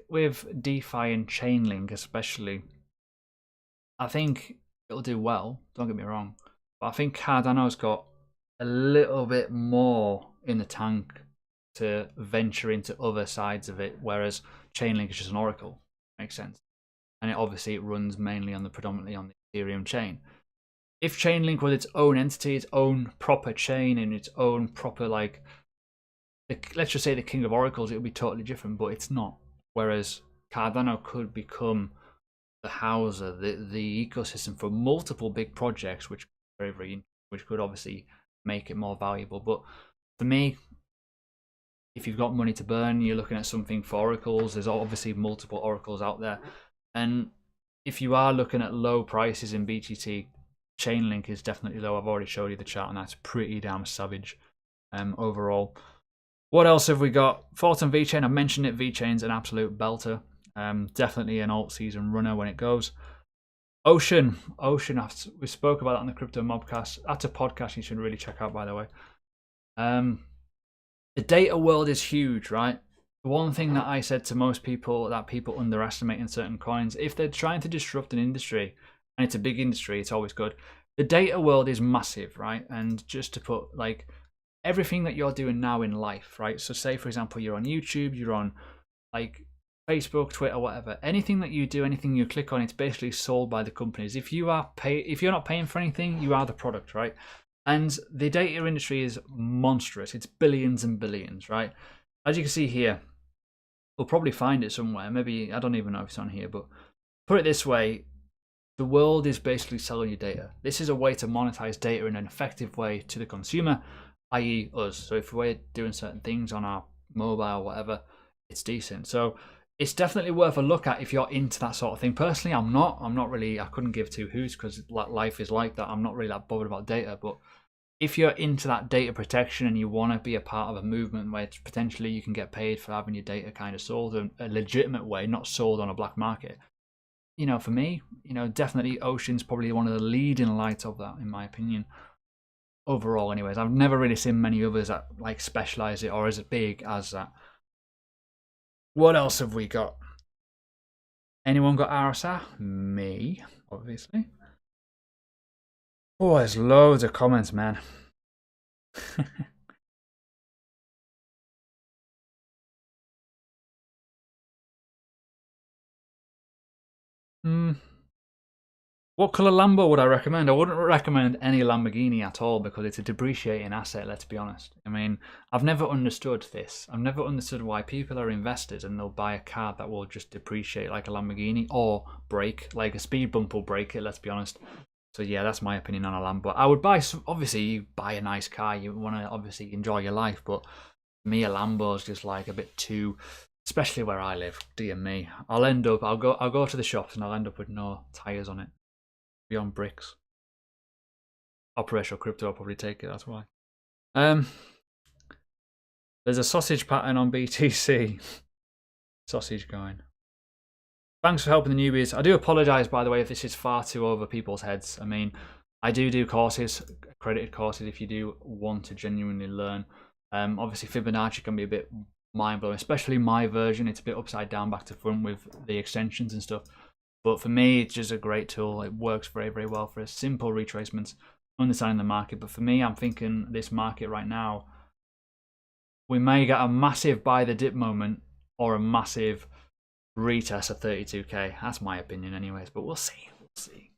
with DeFi and Chainlink especially, I think it'll do well. Don't get me wrong, but I think Cardano's got a little bit more in the tank to venture into other sides of it, whereas Chainlink is just an oracle. Makes sense, and it runs mainly on predominantly on the Ethereum chain. If Chainlink was its own entity, its own proper chain, and its own proper let's just say the king of oracles, it would be totally different, but it's not. Whereas Cardano could become the houser, the ecosystem for multiple big projects, which which could obviously make it more valuable. But for me, if you've got money to burn, you're looking at something for oracles. There's obviously multiple oracles out there, and if you are looking at low prices in BTC, Chainlink is definitely low. I've already showed you the chart, and that's pretty damn savage overall. What else have we got? Thoughts on VeChain? I mentioned it. VeChain's an absolute belter. Definitely an alt season runner when it goes. Ocean, we spoke about that on the Crypto Mobcast. That's a podcast you should really check out, by the way. The data world is huge, right? The one thing that I said to most people, that people underestimate in certain coins, if they're trying to disrupt an industry, and it's a big industry, it's always good. The data world is massive, right? And just to put everything that you're doing now in life, right? So say, for example, you're on YouTube, you're on Facebook, Twitter, whatever. Anything that you do, anything you click on, it's basically sold by the companies. If you're not paying for anything, you are the product, right? And the data industry is monstrous. It's billions and billions, right? As you can see here, we'll probably find it somewhere. Maybe, I don't even know if it's on here, but put it this way, the world is basically selling you data. This is a way to monetize data in an effective way to the consumer, i.e. us. So if we're doing certain things on our mobile, whatever, it's decent. So it's definitely worth a look at if you're into that sort of thing. Personally, I'm not really, I couldn't give two hoots because life is like that. I'm not really that bothered about data, but if you're into that data protection and you want to be a part of a movement where potentially you can get paid for having your data kind of sold in a legitimate way, not sold on a black market, for me, definitely Ocean's probably one of the leading lights of that, in my opinion. Overall, anyways, I've never really seen many others that specialize it or as big as that. What else have we got? Anyone got RSR? Me, obviously. Oh, there's loads of comments, man. What colour Lambo would I recommend? I wouldn't recommend any Lamborghini at all because it's a depreciating asset, let's be honest. I mean, I've never understood this. I've never understood why people are investors and they'll buy a car that will just depreciate like a Lamborghini or break, like a speed bump will break it, let's be honest. So yeah, that's my opinion on a Lambo. I would buy, obviously you buy a nice car, you want to obviously enjoy your life, but for me a Lambo's just like a bit too, especially where I live, dear me. I'll go to the shops and I'll end up with no tyres on it. On bricks. Operational crypto, I'll probably take it, that's why. There's a sausage pattern on BTC. Sausage going. Thanks for helping the newbies. I do apologise, by the way, if this is far too over people's heads. I mean, I do courses, accredited courses, if you do want to genuinely learn. Obviously, Fibonacci can be a bit mind-blowing, especially my version. It's a bit upside down, back to front with the extensions and stuff. But for me, it's just a great tool. It works very, very well for simple retracements, understanding the market. But for me, I'm thinking this market right now, we may get a massive buy the dip moment or a massive retest at 32k. That's my opinion anyways, but we'll see. We'll see.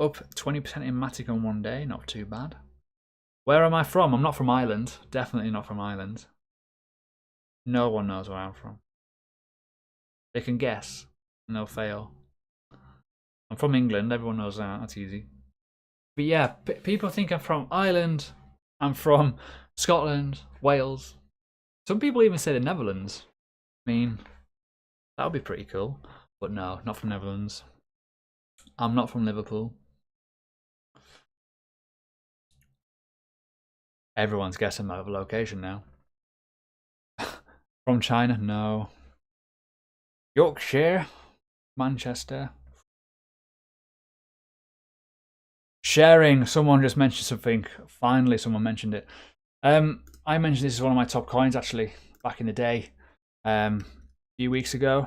Up 20% in Matic on one day, not too bad. Where am I from? I'm not from Ireland. Definitely not from Ireland. No one knows where I'm from. They can guess and they'll fail. I'm from England, everyone knows that, that's easy. But yeah, people think I'm from Ireland, I'm from Scotland, Wales. Some people even say the Netherlands. I mean, that would be pretty cool. But no, not from Netherlands. I'm not from Liverpool. Everyone's guessing my location now. From China? No. Yorkshire, Manchester. Sharing. Someone just mentioned something. Finally, someone mentioned it. I mentioned this is one of my top coins actually back in the day, a few weeks ago.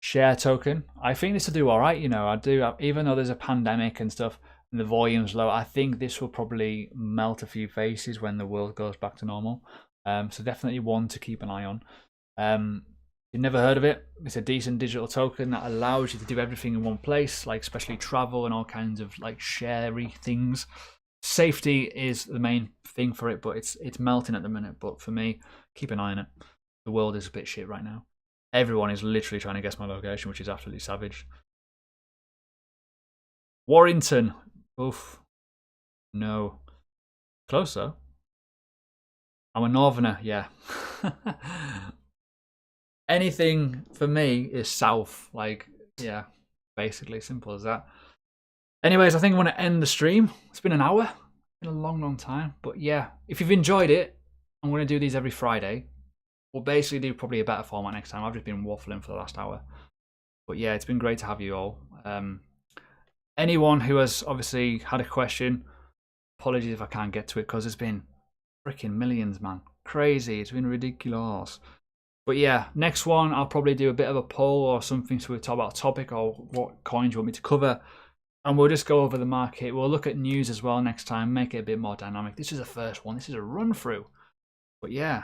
Share token. I think this will do all right. You know, I do. Even though there's a pandemic and stuff and the volume's low, I think this will probably melt a few faces when the world goes back to normal. So definitely one to keep an eye on. You've never heard of it? It's a decent digital token that allows you to do everything in one place, like especially travel and all kinds of like sharey things. Safety is the main thing for it, but it's melting at the minute. But for me, keep an eye on it. The world is a bit shit right now. Everyone is literally trying to guess my location, which is absolutely savage. Warrington. Oof. No. Close though. I'm a northerner, yeah. Anything for me is south. Like, yeah, basically simple as that. Anyways, I think I'm going to end the stream. It's been an hour. It's been a long, long time. But yeah, if you've enjoyed it, I'm going to do these every Friday. We'll basically do probably a better format next time. I've just been waffling for the last hour. But yeah, it's been great to have you all. Anyone who has obviously had a question, apologies if I can't get to it because there's been freaking millions, man. Crazy. It's been ridiculous. But yeah, next one, I'll probably do a bit of a poll or something to talk about a topic or what coins you want me to cover. And we'll just go over the market. We'll look at news as well next time, make it a bit more dynamic. This is the first one. This is a run through. But yeah,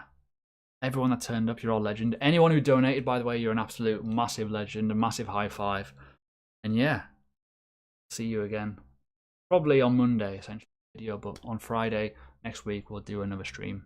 everyone that turned up, you're all legend. Anyone who donated, by the way, you're an absolute massive legend, a massive high five. And yeah, see you again. Probably on Monday, essentially, video, but on Friday next week, we'll do another stream.